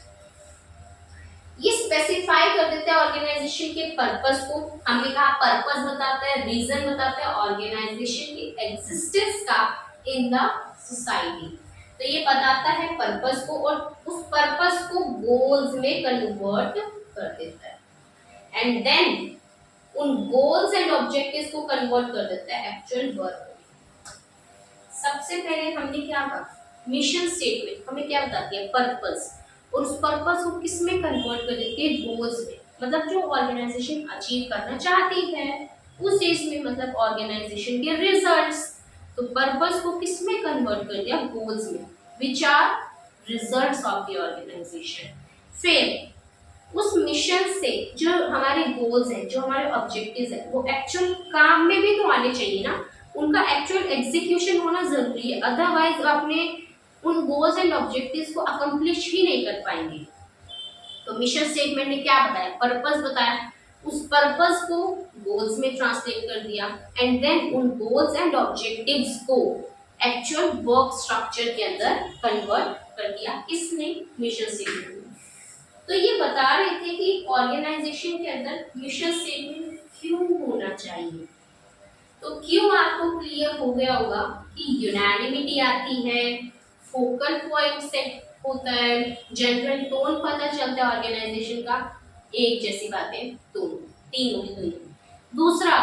ये स्पेसिफाई कर देते हैं ऑर्गेनाइजेशन के पर्पस को। हमने कहा पर्पस बताता है, रीजन बताता है ऑर्गेनाइजेशन की एग्जिस्टेंस का इन द सोसाइटी। तो ये बताता है पर्पस को और उस पर्पस को गोल्स में कन्वर्ट कर देता है एंड देन उन गोल्स एंड ऑब्जेक्टिव्स को कन्वर्ट कर देता है एक्चुअल वर्क में। सबसे पहले हमने क्या कहा, मिशन स्टेटमेंट हमें क्या बताती है, पर्पस, और उस पर्पस को किस में कन्वर्ट कर देती है, गोल्स में। मतलब जो ऑर्गेनाइजेशन अचीव करना चाहती है उस चीज में, मतलब ऑर्गेनाइजेशन के रिजल्ट्स। तो पर्पस को किस में कन्वर्ट कर दिया, गोल्स में, which are results of the organisation. फिर उस मिशन से जो हमारे गोल्स हैं, जो हमारे ऑब्जेक्टिव्स हैं, वो एक्चुअल काम में भी तो आने चाहिए ना, उनका एक्चुअल एग्जीक्यूशन होना जरूरी है, अदरवाइज अपने उन गोल्स एंड ऑब्जेक्टिव्स को अकम्प्लिश ही नहीं कर पाएंगे। तो मिशन स्टेटमेंट ने क्या बताया, पर्पस बताया, उस पर्पस को गोल्स में ट्रांसलेट कर दिया एंड देन उन गोल्स एंड ऑब्जेक्टिव्स को एक्चुअल वर्क स्ट्रक्चर के अंदर कन्वर्ट कर दिया। किसने, मिशन स्टेटमेंट। तो ये बता रहे थे कि ऑर्गेनाइजेशन के अंदर मिशन स्टेटमेंट क्यों होना चाहिए। तो क्यों आपको क्लियर हो गया होगा कि यूनानिमिटी आती है, फोकल पॉइंट सेट होता है, जनरल टोन पता चलता है ऑर्गेनाइजेशन का, एक जैसी बातें दोनों, तीन होगी दोनों। दूसरा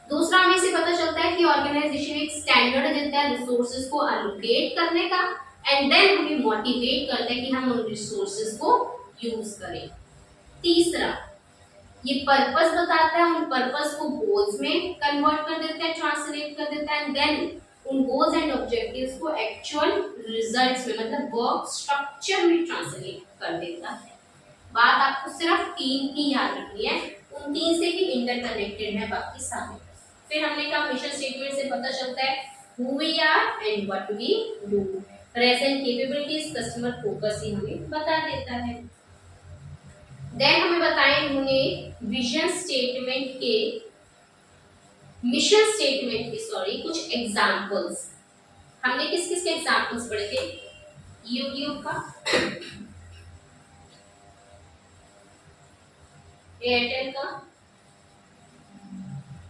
दूसरा हमें से पता चलता है कि ऑर्गेनाइजेशन एक स्टैंडर्ड देता है रिसोर्सेज को एलोकेट करने का एंड देन हमें मोटिवेट करता है कि हम उन रिसोर्सेज को यूज करें। तीसरा ये पर्पस बताता है, उन पर्पस को गोल्स में कन्वर्ट कर देता है, ट्रांसलेट कर देता है एंड देन उन गोल्स एंड ऑब्जेक्टिव्स को एक्चुअल रिजल्ट्स में, मतलब वर्क स्ट्रक्चर में ट्रांसलेट कर देता है। बात आपको सिर्फ तीन की याद रखनी है, उन तीन से ही इंटरकनेक्टेड है बाकी सारे। फिर हमने कहा मिशन स्टेटमेंट से पता चलता है who we are and what we do, present capabilities, customer focus ही हमें बता देता है। देन हमें बताएं इन्होंने विजन स्टेटमेंट के, मिशन स्टेटमेंट के कुछ एग्जांपल्स। हमने किस किस के एग्जांपल्स पढ़े थे, यूट्यूब का, एयरटेल का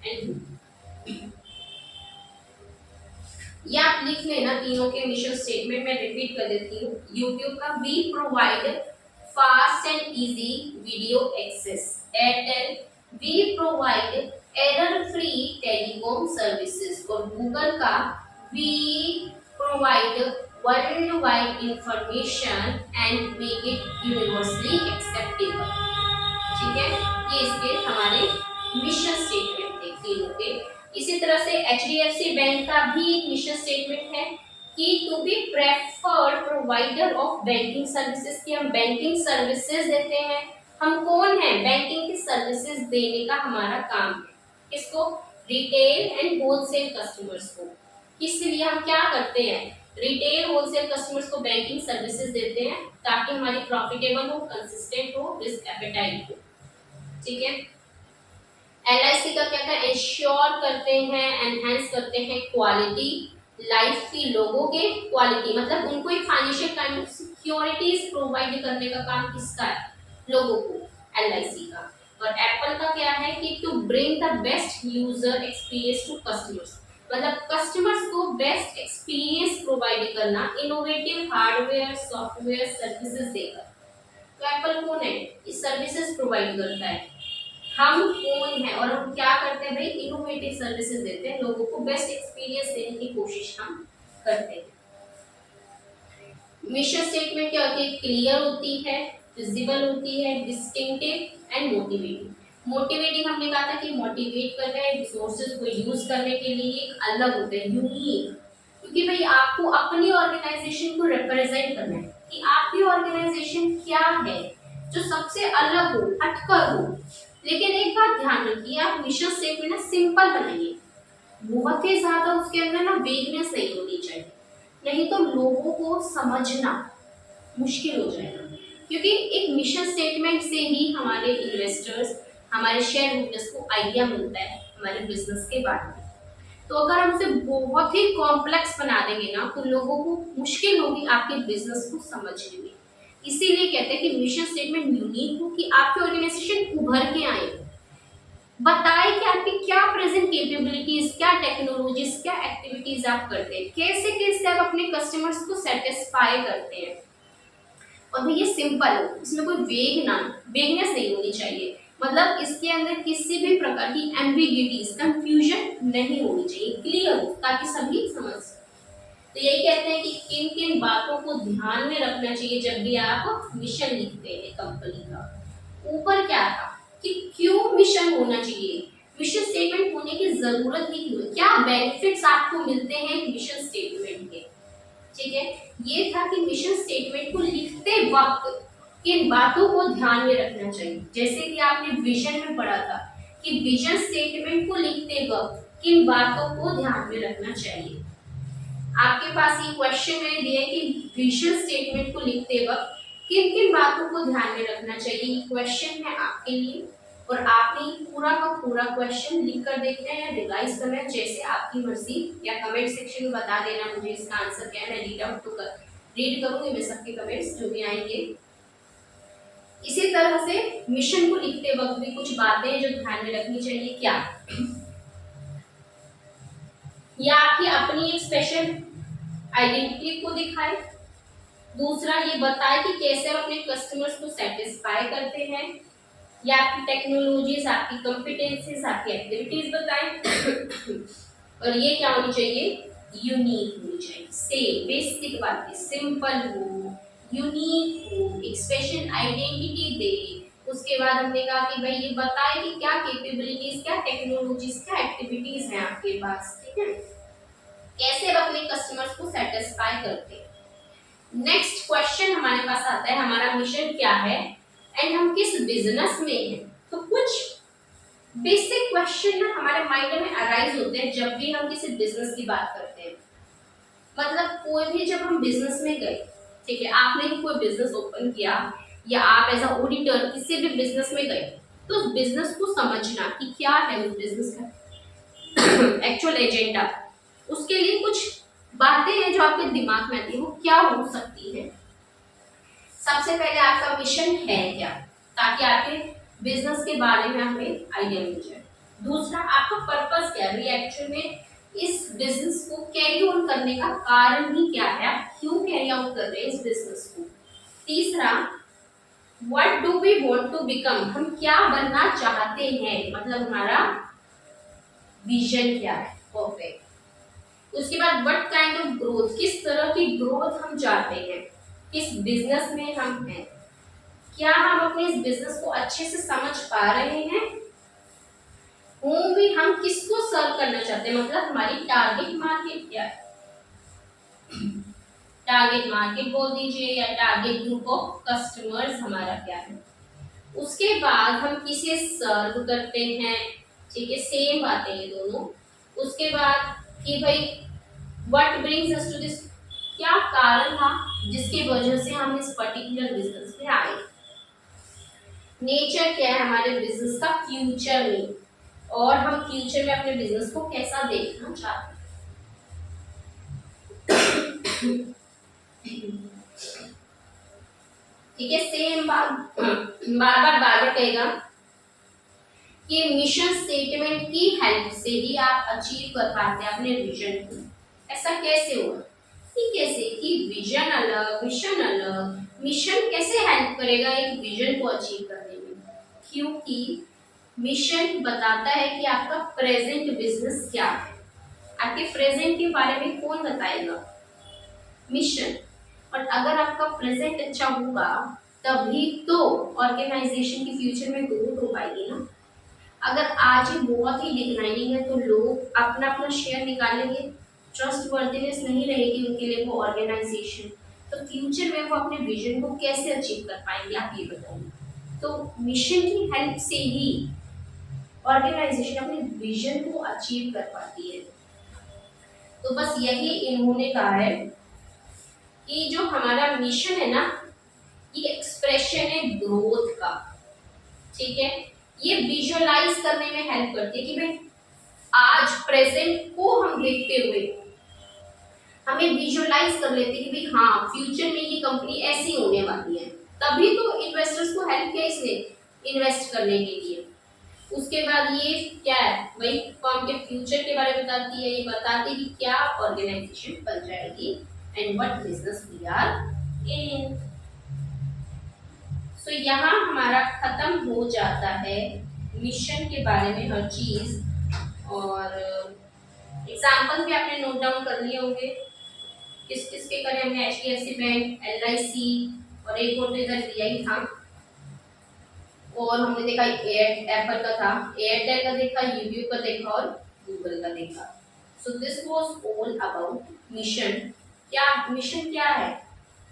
एंड, या आप लिख लेना तीनों के मिशन स्टेटमेंट में रिपीट कर देती हूँ। यूट्यूब का, we provide fast and easy video access. Airtel, we provide error free telecom services. और गूगल का, we provide world wide information and make it universally acceptable. ठीक है, ये इसके हमारे मिशन स्टेटमेंट थे तीनों के। इसी तरह से HDFC बैंक का भी एक मिशन स्टेटमेंट है कि to be preferred provider of banking services, की हम बैंकिंग सर्विसेज देते हैं। हम कौन है, बैंकिंग की सर्विसेज देने का हमारा काम है। किसको, रिटेल एंड होलसेल कस्टमर्स को। इसलिए हम क्या करते हैं, रिटेल होलसेल कस्टमर्स को बैंकिंग सर्विसेज देते हैं ताकि हमारी प्रॉफिटेबल हो, कंसिस्टेंट हो, रिस्क एपेटाइट हो। ठीक है। LIC का क्या था, इंश्योर करते हैं, एनहांस करते हैं क्वालिटी लाइफ की, लोगों के क्वालिटी, मतलब उनको एक financial kind of securities provide करने का काम किसका है, लोगों को, LIC का। और एप्पल का क्या है कि to bring the best user experience to customers, मतलब कस्टमर्स को बेस्ट एक्सपीरियंस प्रोवाइड करना, इनोवेटिव हार्डवेयर सॉफ्टवेयर सर्विसेज देकर। तो एप्पल कौन है, इस सर्विसेज प्रोवाइड करता है। हम कौन है और हम क्या करते हैं भाई, इनोवेटिव सर्विसेज देते हैं, लोगों को बेस्ट एक्सपीरियंस देने की कोशिश हम करते हैं। मिशन स्टेटमेंट क्या होती है? क्लियर होती है, विजिबल होती है, डिस्टिंक्टिव एंड मोटिवेटिंग। मोटिवेटिंग हमने कहा था कि मोटिवेट कर रहे हैं रिसोर्सेज को यूज करने के लिए, एक अलग होते हैं, यूनिक, क्योंकि भाई आपको अपनी ऑर्गेनाइजेशन को रिप्रेजेंट करना है कि आपकी ऑर्गेनाइजेशन क्या है जो सबसे अलग हो, हटकर हो। लेकिन एक बात ध्यान रखिए, आप मिशन स्टेटमेंट ना सिंपल बनाइए, बहुत ही ज्यादा उसके अंदर ना वेगनेस नहीं होनी चाहिए, नहीं तो लोगों को समझना मुश्किल हो जाएगा। क्योंकि एक मिशन स्टेटमेंट से ही हमारे इन्वेस्टर्स, हमारे शेयर होल्डर्स को आइडिया मिलता है हमारे बिजनेस के बारे में। तो अगर हम उसे बहुत ही कॉम्प्लेक्स बना देंगे ना, तो लोगों को मुश्किल होगी आपके बिजनेस को समझने में। इसीलिए कहते हैं कि मिशन स्टेटमेंट यूनिक हो, कि आपकी ऑर्गेनाइजेशन उभर के आए, बताए कि आपकी क्या प्रेजेंट कैपेबिलिटीज, क्या टेक्नोलॉजीज, क्या एक्टिविटीज आप करते हैं, कैसे कैसे आप अपने कस्टमर्स को सेटिस्फाई करते हैं। और भैया सिंपल हो, इसमें कोई वेगनेस नहीं होनी चाहिए, मतलब इसके अंदर किसी भी प्रकार की एम्बिग्यूटीज, कंफ्यूजन नहीं होनी चाहिए, क्लियर हो ताकि सभी समझ सकें। तो यही कहते हैं कि किन किन बातों को ध्यान में रखना चाहिए जब भी आप मिशन लिखते हैं कंपनी का। ऊपर क्या था कि क्यों मिशन होना चाहिए, मिशन स्टेटमेंट होने की जरूरत ही क्यों है, क्या बेनिफिट्स आपको मिलते हैं मिशन स्टेटमेंट के। ठीक है, ये था कि मिशन स्टेटमेंट को लिखते वक्त किन बातों को ध्यान में रखना चाहिए। जैसे कि आपने विजन में पढ़ा था कि विजन स्टेटमेंट को लिखते वक्त किन बातों को ध्यान में रखना चाहिए। आपके पास ये क्वेश्चन मैंने दिया है कि विजन स्टेटमेंट को लिखते वक्त किन किन बातों को ध्यान में रखना चाहिए, क्वेश्चन है आपके लिए। और आपने पूरा का पूरा क्वेश्चन लिख कर देखना है या रिवाइज करना है, जैसे आपकी मर्जी, या कमेंट सेक्शन में बता देना मुझे इसका आंसर क्या है, मैं रीड करूंगी मैं सबके कमेंट्स जो भी आएंगे। इसी तरह से मिशन को लिखते वक्त भी कुछ बातें जो ध्यान में रखनी चाहिए, क्या या आपकी अपनी एक स्पेशल आइडेंटिटी को दिखाए। दूसरा ये बताए कि कैसे आप अपने कस्टमर्स को सेटिस्फाई करते हैं, या आपकी टेक्नोलॉजीज, आपकी कॉम्पिटेंसीज, आपकी एक्टिविटीज बताएं। और ये क्या होनी चाहिए, यूनिक होनी चाहिए। सेम बेसिक बातें, सिंपल हो, यूनिक हो, एक स्पेशल आइडेंटिटी दे। उसके बाद हमने कहा कि भाई ये बताए कि क्या कैपेबिलिटीज, क्या टेक्नोलॉजीज, क्या एक्टिविटीज हैं आपके पास। ठीक है, कैसे आप अपने कस्टमर्स को सेटिस्फाई करते हैं। नेक्स्ट क्वेश्चन हमारे पास आता है, हमारा मिशन क्या है एंड हम किस बिजनेस में हैं। तो कुछ बेसिक क्वेश्चन ना हमारे माइंड में अराइज होते हैं जब भी हम किसी बिजनेस की बात करते हैं। मतलब कोई भी, जब हम बिजनेस में गए, ठीक है, आपने ही कोई बिजनेस ओपन किया या आप एज अ ऑडिटर किसी भी बिजनेस में गए, तो उस बिजनेस को समझना कि क्या है उस बिजनेस का एक्चुअल एजेंडा, उसके लिए कुछ बातें हैं जो आपके दिमाग में आती है, वो क्या हो सकती है। सबसे पहले आपका मिशन है क्या, ताकि आपके बिजनेस के बारे में हमें आइडिया मिल जाए। दूसरा, आपका पर्पस क्या है, एक्चुअल में इस बिजनेस को कैरी ऑन करने का कारण ही क्या है, आप क्यों कैरी आउट कर रहे हैं इस बिजनेस को। तीसरा, what do we want to become, हम क्या बनना चाहते हैं, मतलब हमारा विजन क्या है। परफेक्ट। उसके बाद व्हाट काइंड ऑफ ग्रोथ, किस तरह की ग्रोथ हम चाहते हैं, किस बिजनेस में हम हैं, क्या हम अपने इस बिजनेस को अच्छे से समझ पा रहे हैं, होम भी हम किसको सर्व करना चाहते हैं, मतलब हमारी टारगेट मार्केट क्या है। टारगेट मार्केट बोल दीजिए या टारगेट ग्रुप ऑफ कस्टमर्स हमारा क्या है। उसके बाद हम किसे सर्व करते हैं, ठीक है, सेम बातें ये दोनों। उसके बाद कि भाई what brings us to this, क्या कारण था जिसकी वजह से हम इस पर्टिकुलर बिजनेस में आए। नेचर क्या है हमारे बिजनेस का फ्यूचर में, और हम फ्यूचर में अपने बिजनेस को कैसा देखना चाहते हैं। ठीक है, सेम बात बार बार कहेगा कि मिशन स्टेटमेंट की हेल्प से ही आप अचीव कर पाते हैं अपने विजन को। ऐसा कैसे हुआ, कैसे कि विजन अलग, मिशन अलग। मिशन कैसे हेल्प करेगा एक विजन को अचीव करने में, क्योंकि मिशन बताता है कि आपका प्रेजेंट बिजनेस क्या है, आपके प्रेजेंट के बारे में कौन बताएगा? मिशन। और अगर आपका प्रेजेंट अच्छा होगा तभी तो ऑर्गेनाइजेशन की फ्यूचर में ग्रोथ हो पाएगी ना। अगर आज ही बहुत ही डिक्लाइनिंग है तो लोग अपना अपना शेयर निकालेंगे, ट्रस्ट वर्दीनेस नहीं रहेगी उनके लिए वो ऑर्गेनाइजेशन, तो फ्यूचर में वो अपने विजन को कैसे अचीव कर पाएंगे, आप ये बताइए। तो मिशन की हेल्प से ही ऑर्गेनाइजेशन अपने विजन को अचीव कर पाती है। तो बस यही इन्होंने कहा है कि जो हमारा मिशन है ना, ये एक्सप्रेशन है ग्रोथ का, ठीक है। ये विजुअलाइज करने में हेल्प करती है कि भाई आज प्रेजेंट को हम देखते हुए हमें विजुअलाइज कर लेते कि भाई हाँ फ्यूचर में ये कंपनी ऐसी होने वाली है, तभी तो इन्वेस्टर्स को हेल्प किया इसने इन्वेस्ट करने के लिए। उसके बाद ये क्या है, वही फर्म के फ्यूचर के बारे में बताती है, ये बताती है कि क्या ऑर्गेनाइजेशन बन जाएगी and what business we are in. So यहाँ हमारा खत्म हो जाता है मिशन के बारे में हर चीज, और एग्जाम्पल भी आपने नोट डाउन कर लिए होंगे किस किस के करे हमने, HDFC बैंक, LIC और एक और तो इधर दिया ही था, और हमने देखा एप्पल का था, एयरटेल का देखा, यूट्यूब का देखा और गूगल का देखा। So this was all about mission. क्या मिशन क्या है?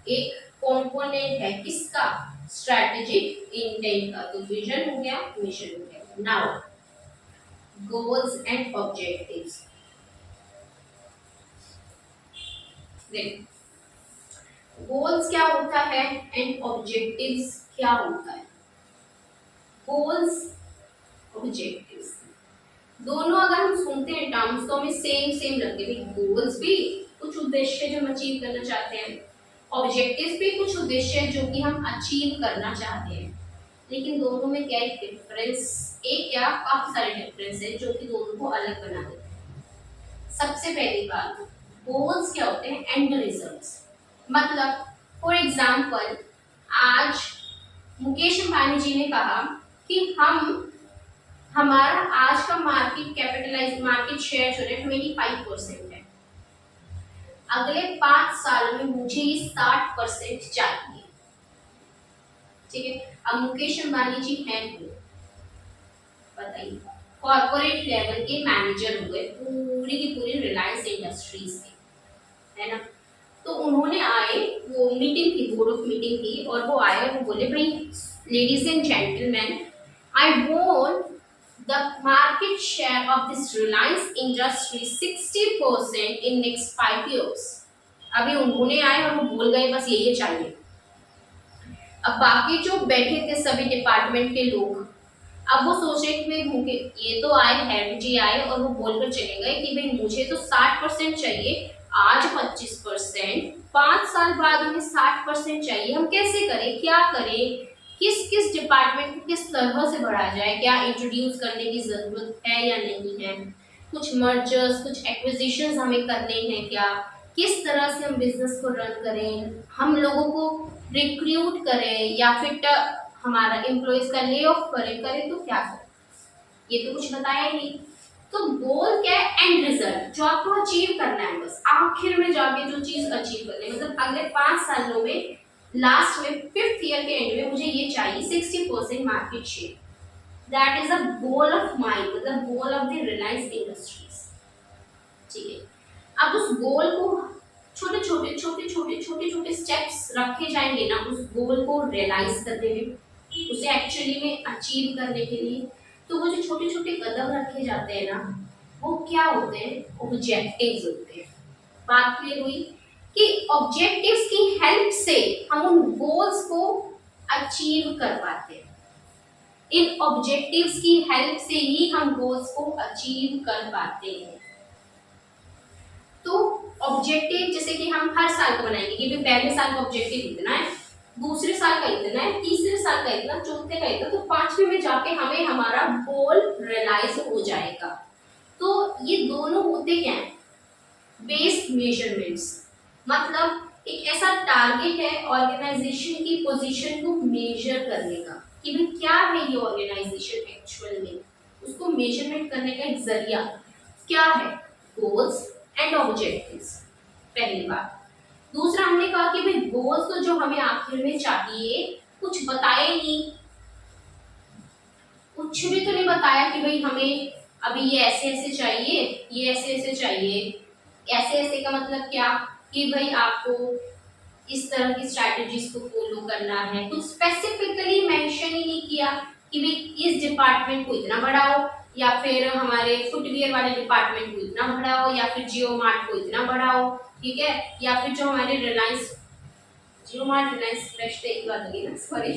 एक कंपोनेंट है किसका? स्ट्रेटेजिक इंटेंट का। तो विजन हो गया, मिशन हो गया। Now goals and objectives. Goals क्या होता है एंड ऑब्जेक्टिव्स क्या होता है? गोल्स ऑब्जेक्टिव्स दोनों अगर हम सुनते हैं टर्म्स तो हमें सेम सेम लगते हैं। गोल्स भी कुछ उद्देश्य जो हम अचीव करना चाहते हैं, ऑब्जेक्टिव्स भी कुछ उद्देश्य जो कि हम अचीव करना चाहते हैं, लेकिन दोनों में क्या एक डिफरेंस, एक क्या काफी सारे डिफरेंस है जो कि दोनों को अलग बना देते हैं। सबसे पहली बात, गोल्स क्या होते हैं? And results. मतलब फॉर एग्जांपल आज मुकेश अंबानी जी ने कहा कि हमारा आज का मार्केट शेयर जो है 25% है, अगले 5 साल में मुझे 60% चाहिए, ठीक है। अब मुकेश अंबानी जी हैं वो, बताइए, कॉर्पोरेट लेवल के मैनेजर हुए पूरी की पूरी रिलायंस इंडस्ट्रीज के, है ना। तो उन्होंने आए, वो मीटिंग थी, बोर्ड ऑफ मीटिंग थी, और वो आए, वो बोले भाई ladies and gentleman, I want the market share of this Reliance industry 60% in next 5 years। अभी उन्होंने आए और वो बोल गए बस ये चाहिए। अब बाकी जो बैठे थे सभी डिपार्टमेंट के लोग, अब वो सोचे कि भाई ये तो आए, हेड जी आए और वो बोलकर चले गए कि भाई मुझे तो 60% चाहिए, आज 25%, 5 साल बाद हमें 60% चाहिए, हम कैसे करें, क्या करें, किस किस डिपार्टमेंट को किस तरह से बढ़ाया जाए, क्या इंट्रोड्यूस करने की जरूरत है या नहीं है, कुछ मर्जर्स, कुछ एक्विजिशंस हमें करने हैं क्या, किस तरह से हम बिजनेस को रन करें, हम लोगों को रिक्रूट करें या फिर हमारा एम्प्लॉइज का ले ऑफ करें तो क्या करें, ये तो कुछ बताया ही नहीं। तो गोल क्या है? एंड रिजल्ट, जो आपको अचीव करना है, बस आखिर में जाके जो चीज अचीव करनी है, मतलब अगले 5 सालों में, लास्ट में 5th ईयर के एंड में मुझे ये चाहिए 60% market share. That is a goal of mind, मतलब goal of the Reliance Industries, ठीक है। अब उस गोल को छोटे छोटे स्टेप्स रखे जाएंगे ना उस गोल को रियलाइज करने में, उसे एक्चुअली में अचीव करने के लिए। तो वो जो छोटे छोटे कदम रखे जाते हैं ना, वो क्या होते हैं? ऑब्जेक्टिव्स होते हैं। बात क्लियर हुई कि ऑब्जेक्टिव्स की हेल्प से हम उन गोल्स को अचीव कर पाते हैं। इन ऑब्जेक्टिव्स की हेल्प से ही हम गोल्स को अचीव कर पाते हैं। तो ऑब्जेक्टिव जैसे कि हम हर साल को बनाएंगे कि भाई पहले साल का ऑब्जेक्टिव इतना है, दूसरे साल का इतना है, तीसरे साल का इतना, चौथे का इतना, तो 5वें में जाके हमें हमारा गोल रियलाइज हो जाएगा। तो ये दोनों होते क्या है? Based measurements. मतलब एक ऐसा टारगेट है ऑर्गेनाइजेशन की पोजीशन को मेजर करने का कि भाई क्या है ये ऑर्गेनाइजेशन एक्चुअल में, उसको मेजरमेंट करने का एक जरिया क्या है? गोल्स एंड ऑब्जेक्टिव्स, पहली बात। दूसरा हमने कहा कि भाई गोल्स तो जो हमें आखिर में चाहिए कुछ बताए नहीं, कुछ भी तो नहीं बताया कि भाई हमें अभी ये ऐसे ऐसे चाहिए, ये ऐसे ऐसे चाहिए। ऐसे ऐसे का मतलब क्या कि भाई आपको इस तरह की स्ट्रैटेजीज को फॉलो करना है। कुछ स्पेसिफिकली मेंशन ही नहीं किया कि भाई इस डिपार्टमेंट को इतना बढ़ाओ, या फिर हमारे फुटवियर वाले डिपार्टमेंट को इतना बढ़ाओ, या फिर जियो मार्ट को इतना बढ़ाओ, ठीक है, या फिर जो हमारे रिलायंस, जियो मार्ट रिलायंस फ्रेश तो एक बात होगी ना, सॉरी,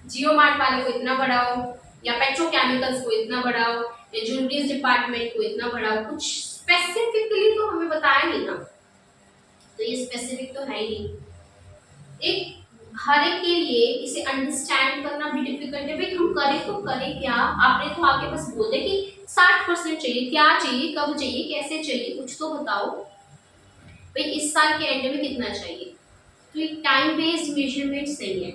जियो मार्ट वाले को इतना बढ़ाओ, या पेट्रोकेमिकल्स को इतना बढ़ाओ, या ज्वेलरीज डिपार्टमेंट को इतना बढ़ाओ। कुछ स्पेसिफिकली तो हमें बताया नहीं ना, तो ये स्पेसिफिक तो है ही नहीं। एक हर एक के लिए इसे अंडरस्टैंड करना भी डिफिकल्ट है। भाई हम करें तो करें क्या? आपने तो आके बस बोल दे कि 60% चाहिए, क्या चाहिए, कब चाहिए, कैसे चाहिए, कुछ तो बताओ। भाई इस साल के एंड में कितना चाहिए? तो एक टाइम बेस्ड मेजरमेंट सही है।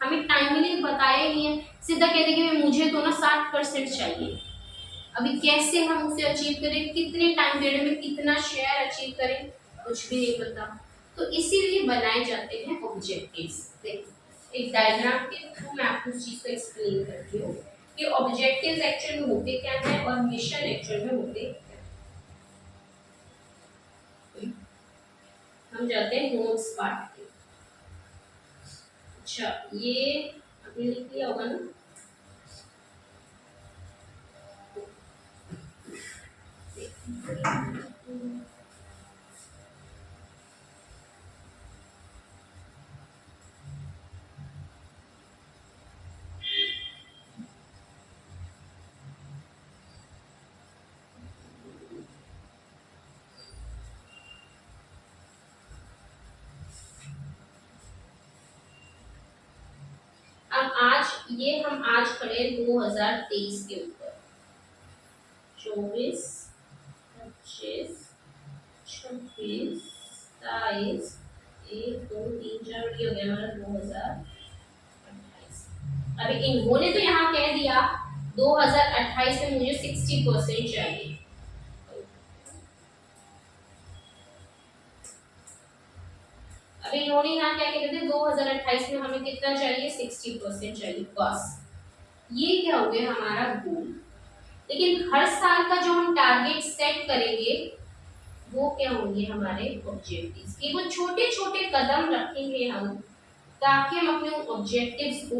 हमें टाइमली बताया ही नहीं है, सीधा कहते कि मुझे तो ना 60% चाहिए। अभी कैसे हम उसे अचीव करें, कितने टाइम पीरियड में कितना शेयर अचीव करें, कुछ भी नहीं पता। तो इसीलिए बनाए जाते हैं ऑब्जेक्टिव्स। देखिए एक डायग्राम के थ्रू मैं आपको इस चीज को एक्सप्लेन करती हूँ कि ऑब्जेक्टिव्स एक्चुअल में होते क्या है और मिशन एक्चुअल में होते क्या है। हम जाते हैं नोट्स पार्ट के। अच्छा ये आपने लिख लिया होगा ना, अब हम आज खड़े 2023 के ऊपर। 24, 25, 26, 27, 1 2 3 4 हो गया हमारा 2028। अभी इन्होंने तो यहाँ कह दिया 2028 में मुझे 60% चाहिए। अभी इन्होंने यहाँ क्या कहते थे 2028 में हमें कितना चाहिए, 60% चाहिए बस। ये क्या हो गया हमारा गोल। लेकिन हर साल का जो हम टारगेट सेट करेंगे वो क्या होंगे हमारे ऑब्जेक्टिव्स कि वो छोटे छोटे कदम रखेंगे हम, ताकि हम अपने ऑब्जेक्टिव्स को,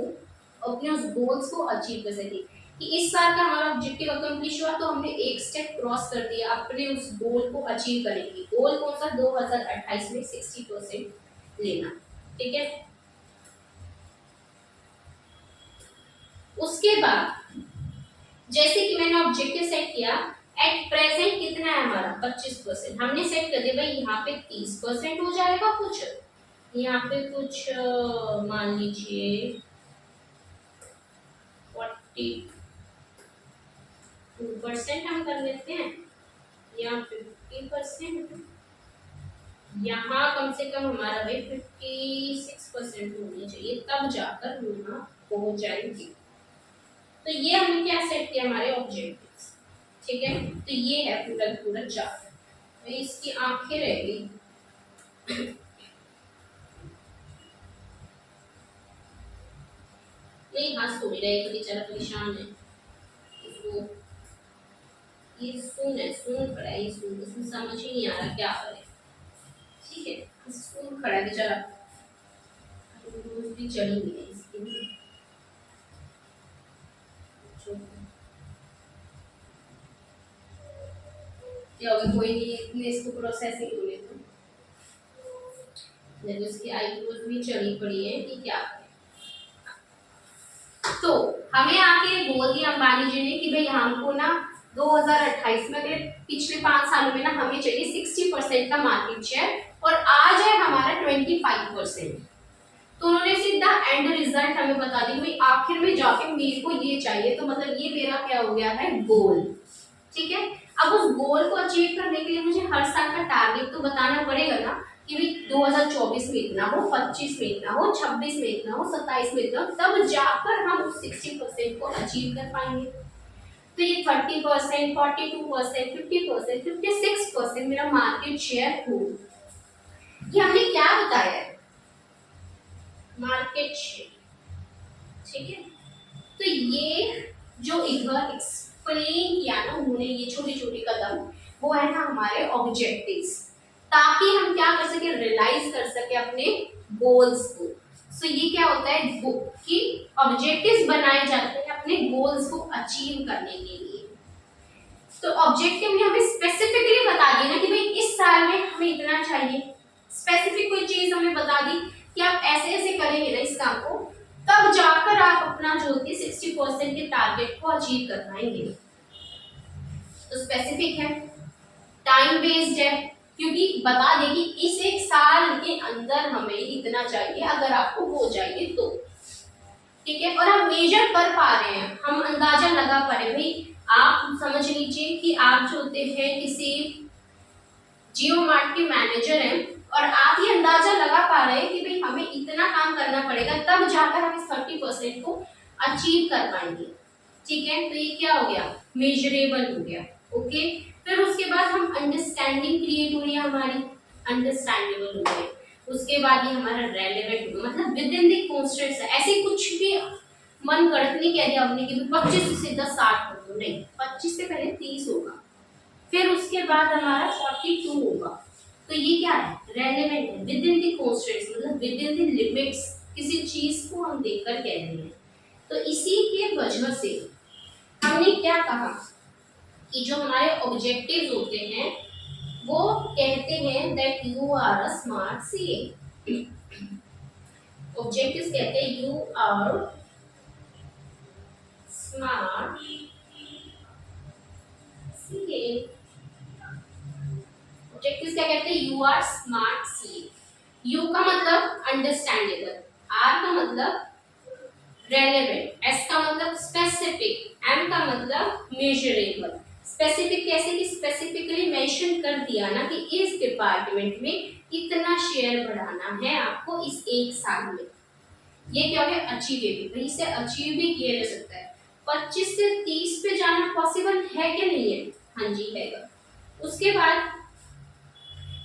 अपने उस गोल्स को अचीव कर सके। कि इस साल का हमारा ऑब्जेक्टिव अकम्प्लिश हुआ तो हमने एक स्टेप क्रॉस कर दिया, अपने उस गोल को अचीव करेंगे। गोल कौन सा? 2028 में 60% लेना, ठीक है। उसके बाद जैसे कि मैंने ऑब्जेक्टिव सेट किया, एट प्रेजेंट कितना है हमारा 25%। हमने सेट कर दिया भाई यहाँ पे 30% हो जाएगा, कुछ यहाँ पे कुछ मान लीजिए 42% हम कर लेते हैं, या 50%। यहाँ कम से कम हमारा भाई 56% होनी चाहिए, तब जाकर वहाँ पहुंच जाएंगे। तो ये हमने क्या सेट किया, हमारे ऑब्जेक्टिव्स, ठीक है। तो ये है पूरा पूरा चार्ट। तो इसकी आंखें रह गई, नहीं हाँ सो रही है, बेचारा परेशान है। इसको ये सुन पड़ा है, ये सुन, इसमें समझ ही नहीं आ रहा क्या करे, ठीक है। सुन खड़ा है बेचारा, रोज भी चढ़ी हुई है इसकी भी। क्या होगा, कोई नहीं, इतने इसको प्रोसेसिंग हो लेते जब इसकी आईब्रोज भी चढ़ी पड़ी है कि क्या करें। तो हमें आके बोल दिया अंबानी जी ने कि भाई हमको ना 2028 में, अगले पिछले 5 सालों में ना हमें चाहिए 60% का मार्केट शेयर, और आज है हमारा 25%। तो उन्होंने सीधा एंड रिजल्ट हमें बता दी, भाई आखिर में जाके मेरे को ये चाहिए, तो मतलब ये मेरा क्या हो गया है, गोल, ठीक है। अब उस गोल को अचीव करने के लिए मुझे हर साल का टारगेट तो बताना पड़ेगा ना कि भाई 2024 में इतना हो, 25 में इतना हो, 26 में इतना हो, 27 में इतना हो, तब जाकर हम उस 60% को अचीव कर पाएंगे। तो ये 30%, 42%, 50%, 56% मेरा मार्केट शेयर हो। ये हमने क्या बताया है, मार्केट शेयर, ठीक है। तो ये जो इधर एक्सप्लेन किया ना उन्होंने, ये छोटे छोटे कदम, वो है ना हमारे ऑब्जेक्टिव्स, ताकि हम क्या कर सके, रियलाइज कर सके अपने गोल्स को। सो ये क्या होता है कि ऑब्जेक्टिव्स बनाए जाते हैं अपने गोल्स को अचीव करने के लिए। तो ऑब्जेक्टिव ने हमें स्पेसिफिकली बता दिया ना कि भाई इस साल में हमें इतना चाहिए, स्पेसिफिक कोई चीज हमें बता दी कि आप ऐसे ऐसे करेंगे ना इस काम को, तब जाकर आप अपना जो कि 60% के टारगेट को अचीव कर पाएंगे। तो स्पेसिफिक है, टाइम बेस्ड है, क्योंकि बता दे कि इस एक साल के अंदर हमें इतना चाहिए, अगर आपको हो जाएगी तो ठीक है। और हम मेजर कर पा रहे हैं, हम अंदाजा लगा पा रहे हैं। भाई आप समझ लीजिए कि आप जो होते हैं किसी जियो मार्ट के मैनेजर हैं और आप ये अंदाजा लगा पा रहे हैं कि भाई हमें इतना काम करना पड़ेगा, तब जाकर हम इस 30% को अचीव कर पाएंगे, ठीक है। तो ये क्या हो गया, मेजरेबल हो गया, ओके। फिर उसके बाद हम अंडरस्टैंडिंग क्रिएट हो रही है हमारी, अंडरस्टैंडेबल हो गए। उसके बाद ये हमारा रेलेवेंट होगा, मतलब विद इन द कॉन्स्टेंट्स, ऐसे कुछ भी मन गढ़ंत नहीं कह दिया हमने कि 25 से सीधा 60 हो, नहीं, 25 से पहले 30 होगा, फिर उसके बाद हमारा 42 होगा। तो ये क्या है, रेलेवेंट है, विद इन द कॉन्स्टेंट्स, मतलब विद इन द लिमिट्स, किसी चीज को हम देखकर कह रहे हैं। तो इसी के वजह से हमने क्या कहा कि जो हमारे ऑब्जेक्टिव्स होते हैं वो कहते हैं that you are a smart CA. Objectives कहते हैं you are smart CA. Objectives क्या कहते हैं, you are smart CA. U का मतलब अंडरस्टैंडेबल, आर का मतलब रेलेवेंट, एस का मतलब स्पेसिफिक, एम का मतलब मेजरेबल। स्पेसिफिक कैसे कि स्पेसिफिकली मेंशन कर दिया ना कि इस डिपार्टमेंट में इतना शेयर बढ़ाना है आपको इस एक साल में। ये क्या है, अचीवेबल, भाई इसे अचीव भी किया जा सकता है। 25 से 30 पे जाना पॉसिबल है कि नहीं है, हाँ जी है। उसके बाद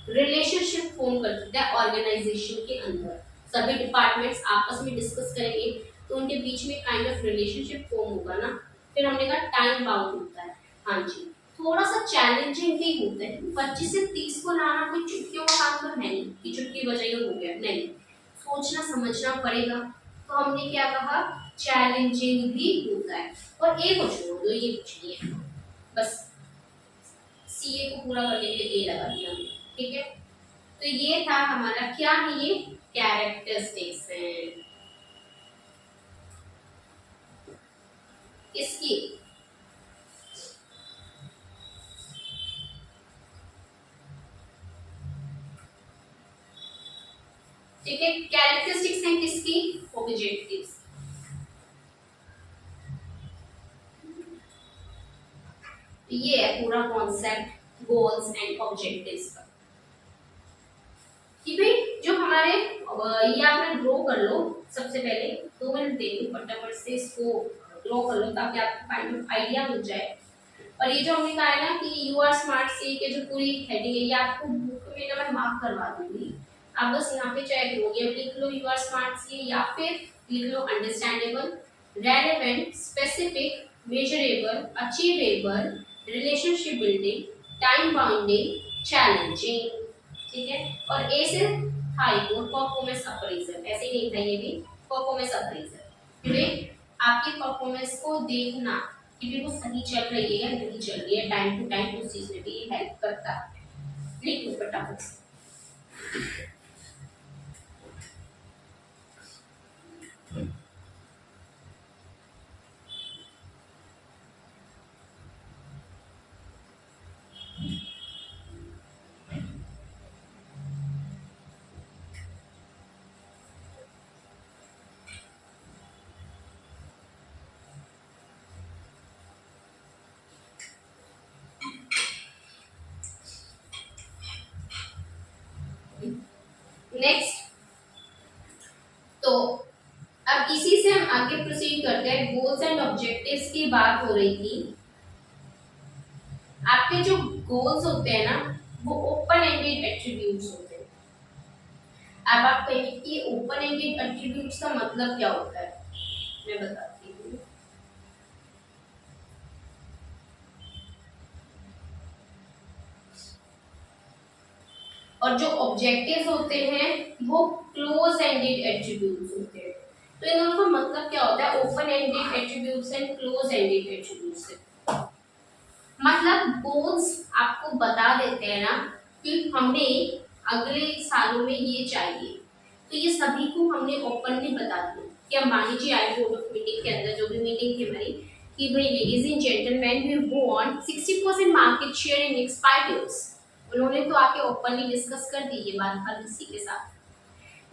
रिलेशनशिप फॉर्म कर सकते हैं ऑर्गेनाइजेशन के अंदर, सभी डिपार्टमेंट्स आपस में डिस्कस करेंगे तो उनके बीच में काइंड ऑफ रिलेशनशिप फॉर्म होगा ना। फिर हमने कहा टाइम बाउंड होता है, हाँ जी, थोड़ा सा चैलेंजिंग भी होता है। 25 से 30 को लाना कोई चुटकियों का काम तो है नहीं कि चुटकी बजाइए हो गया, नहीं, सोचना समझना पड़ेगा। तो हमने क्या कहा, चैलेंजिंग भी होता है। और ए को छोड़ दो, ये कुछ नहीं है, बस सीए को पूरा करने के लिए ए लगा दिया हमने, ठीक है। तो ये था हमारा, क्या है ये, कैरेक्टरिस्टिक्स है इसकी। ठीक है, कैरेक्टरिस्टिक्स हैं किसकी, ऑब्जेक्टिव्स। ये है पूरा कॉन्सेप्ट गोल्स एंड ऑब्जेक्टिव्स का, कि भाई जो हमारे ये आपने ड्रॉ कर लो, सबसे पहले 2 मिनट दे दो फटाफट से इसको ड्रॉ कर लो ताकि आपको काइंड ऑफ आइडिया मिल जाए। और ये जो हमने कहा है ना कि यू आर स्मार्ट सी के जो पूरी हेडिंग है ये आपको बुक में ना मैं मार्क करवा दूंगी, आप बस यहाँ पे चेक करो, ये लिख लो यू आर स्मार्ट सी, या फिर लिख लो understandable, relevant, specific, measurable, achievable, relationship building, time bounding, challenging, ठीक है। और ए से हाई कोर परफॉर्मेंस अप्रेजल, ऐसे ही नहीं था ये भी, परफॉर्मेंस अप्रेजल, फिर आपकी परफॉर्मेंस को देखना कि भी वो सही चल रही है या नहीं चल रही है, टाइम टू टाइम उस चीज में भी हेल्प करता है। लिख लो फटाफट से। नेक्स्ट, तो अब इसी से हम आगे प्रोसीड करते हैं। गोल्स एंड ऑब्जेक्टिव्स की बात हो रही थी, आपके जो गोल्स होते हैं ना वो ओपन एंडेड एट्रीब्यूट्स होते हैं। अब आप कहेंगे कि ओपन एंडेड एट्रीब्यूट्स का मतलब क्या होता है, मैं बताती हूँ। और जो ऑब्जेक्टिव्स होते हैं वो क्लोज एंडेड एट्रीब्यूट्स होते हैं। तो इन दोनों का मतलब क्या होता है, open ended attributes and close ended attributes. मतलब गोल्स आपको बता देते हैं ना कि हमें अगले सालों में ये चाहिए, तो ये सभी को हमने ओपनली बता दिया कि अब मान लीजिए आई बोर्ड ऑफ मीटिंग के अंदर जो भी मीटिंग थी हमारी कि भाई ladies and gentleman we want 60% market share in next 5 years. उन्होंने तो आके ओपनली डिस्कस कर दी ये बात हर किसी के साथ।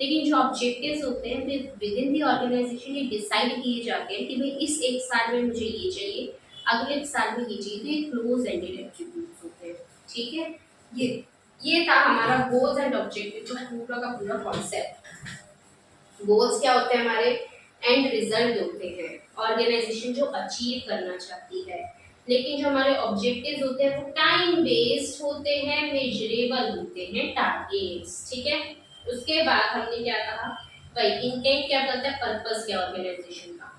लेकिन जो ऑब्जेक्टिव्स होते हैं फिर विद इन दी ऑर्गेनाइजेशन ये डिसाइड किए जाते हैं कि भाई इस एक साल में मुझे ये चाहिए, अगले साल में ये चाहिए, तो ये क्लोज एंडेड एट्रीब्यूट्स होते हैं। ठीक है, ये ये था हमारा गोल्स एंड ऑब्जेक्टिव का पूरा कॉन्सेप्ट। गोल्स क्या होते हैं हमारे, एंड रिजल्ट होते हैं ऑर्गेनाइजेशन जो अचीव करना चाहती है। लेकिन जो हमारे ऑब्जेक्टिव्स होते हैं वो टाइम बेस्ड होते हैं, मेजरेबल होते हैं, टारगेट्स। ठीक है, उसके बाद हमने क्या कहा, भाई इंटेंट क्या करता है, पर्पस क्या ऑर्गेनाइजेशन का।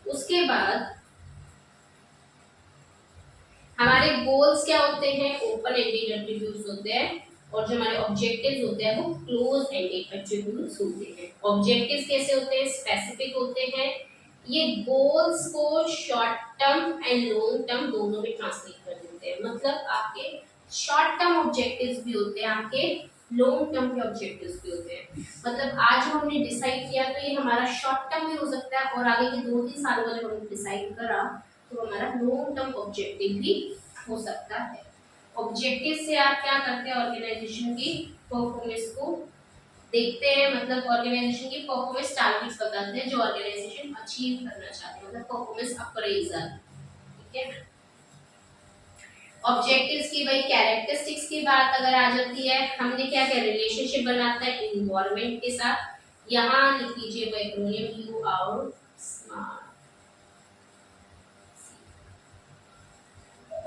उसके बाद हमारे गोल्स क्या होते हैं, ओपन एंडेड एट्रीब्यूट्स होते हैं, और जो हमारे ऑब्जेक्टिव्स होते हैं वो क्लोज एंडेड एट्रीब्यूट्स होते हैं। ऑब्जेक्टिव्स कैसे होते हैं, स्पेसिफिक होते हैं, ये गोल्स को short term and long term दोनों में ट्रांसलेट कर देते हैं। मतलब आपके शॉर्ट टर्म ऑब्जेक्टिव्स भी होते हैं, आपके लॉन्ग टर्म के ऑब्जेक्टिव्स भी होते हैं। मतलब आज जो हमने डिसाइड किया तो ये हमारा शॉर्ट टर्म भी हो सकता है, और आगे के 2-3 सालों में जब हमने डिसाइड करा तो हमारा लॉन्ग टर्म ऑब्जेक्टिव भी हो सकता है। ऑब्जेक्टिव से आप क्या करते हैं, ऑर्गेनाइजेशन की परफॉर्मेंस को देखते हैं, मतलब ऑर्गेनाइजेशन की परफॉर्मेंस टारगेट्स बताते हैं जो ऑर्गेनाइजेशन अचीव करना चाहते हैं, मतलब परफॉर्मेंस अप्रेजल। ठीक है, ऑब्जेक्टिव्स की भाई कैरेक्टरिस्टिक्स की बात अगर आ जाती है, हमने क्या क्या रिलेशनशिप बनाता है इन्वायरमेंट के साथ। यहाँ लिख लीजिए भाई एक्रोनिम यू आउट स्मार्ट।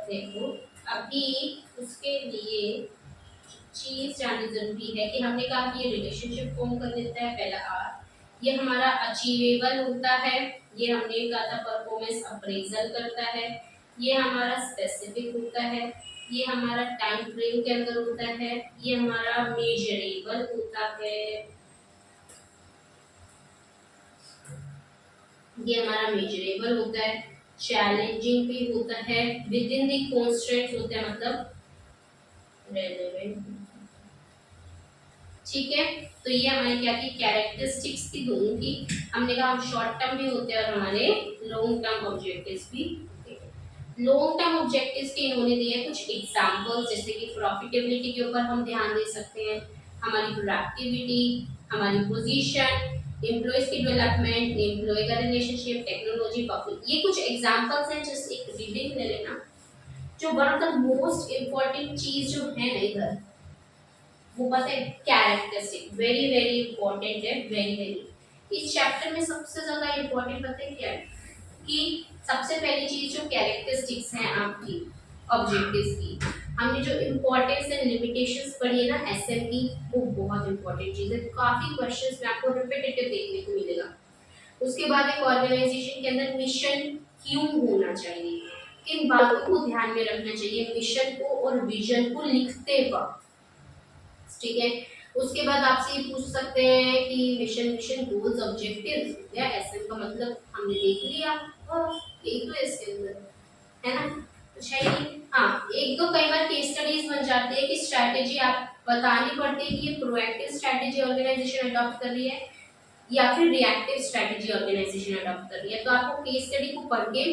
देखो अभी उसके लिए चीज जाननी जरूरी है कि हमने कहा कि ये रिलेशनशिप फॉर्म कर देता है, पहला आर ये हमारा अचीवेबल होता है, ये हमने कहा था परफॉर्मेंस अप्रेजल करता है, ये हमारा स्पेसिफिक होता है, ये हमारा टाइम फ्रेम के अंदर होता है, ये हमारा मेजरेबल होता है, ये हमारा मेजरेबल होता है, चैलेंजिंग भी होता है, विद इन दी कॉन्स्ट्रेंट्स होते हैं, मतलब रेलेवेंट। ठीक है, तो ये हमारी क्या की कैरेक्टरिस्टिक्स थी दोनों की। हमने कहा हम शॉर्ट टर्म भी होते हैं और हमारे लॉन्ग टर्म ऑब्जेक्टिव्स भी होते हैं। लॉन्ग टर्म ऑब्जेक्टिव्स के इन्होंने दिए कुछ एग्जांपल्स, जैसे कि प्रॉफिटेबिलिटी के ऊपर हम ध्यान दे सकते हैं, हमारी प्रोडक्टिविटी, हमारी पोजीशन, एम्प्लॉयज की डेवलपमेंट, एम्प्लॉय का रिलेशनशिप, टेक्नोलॉजी, पब्लिक। ये कुछ एग्जांपल्स हैं, जस्ट एक रीडिंग ले लेना। जो one of the most important चीज जो है ना इधर, वो पता है कैरेक्टरिस्टिक, वेरी वेरी इंपॉर्टेंट है, वेरी वेरी। इस चैप्टर में सबसे ज्यादा इंपॉर्टेंट पता है क्या है, कि सबसे पहली चीज जो कैरेक्टरिस्टिक्स हैं आपकी ऑब्जेक्टिव्स की, हमने जो इंपॉर्टेंस एंड लिमिटेशंस पढ़ी है ना एसएम की, वो बहुत इंपॉर्टेंट चीज है, काफी क्वेश्चंस में आपको रिपीटेटिव देखने को मिलेगा। उसके बाद एक ऑर्गेनाइजेशन के अंदर मिशन क्यों होना चाहिए, किन बातों को ध्यान में रखना चाहिए मिशन को और विजन को लिखते वक्त। ठीक है, उसके बाद आपसे ये पूछ सकते हैं कि मिशन मिशन गोल्स ऑब्जेक्टिव्स या एसएम का मतलब हमने देख लिया, और यही तो है इसके अंदर, है ना। तो शायद हाँ एक दो कई बार केस स्टडीज बन जाती है कि स्ट्रैटेजी आप बतानी पड़ती है कि ये प्रोएक्टिव स्ट्रैटेजी ऑर्गेनाइजेशन अडॉप्ट कर रही है या फिर रिएक्टिव स्ट्रैटेजी ऑर्गेनाइजेशन अडॉप्ट कर रही है। तो आपको केस स्टडी को पढ़ के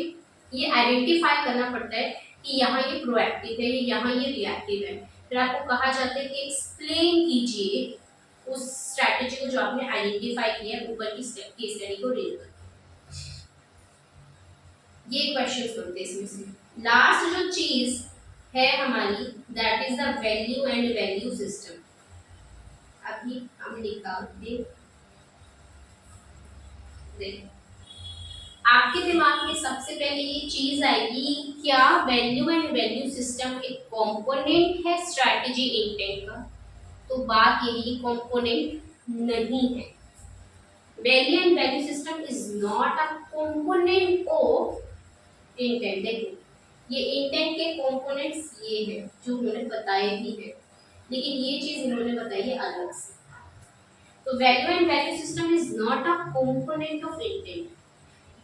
ये आइडेंटिफाई करना पड़ता है कि यहाँ ये प्रोएक्टिव है, यहाँ ये रिएक्टिव है। फिर आपको कहा जाता है कि एक्सप्लेन कीजिए उस स्ट्रैटेजी को जो आपने आइडेंटिफाई किया है, ऊपर की केस स्टडी को रीड कर। ये क्वेश्चंस बनते हैं इसमें से। लास्ट जो चीज है हमारी, that is the value and value system. अभी हम निकालते देखो, आपके दिमाग में सबसे पहले ये चीज आएगी, क्या वैल्यू एंड वैल्यू सिस्टम एक कंपोनेंट है स्ट्रैटेजी इंटेंट का? तो बात यही, कंपोनेंट नहीं है। Value and value system is not a component of intent. देखो ये इंटेंट के कंपोनेंट्स ये है जो उन्होंने बताए भी है, लेकिन ये चीज इन्होंने बताई है अलग से। तो value and value system is not a component of intent.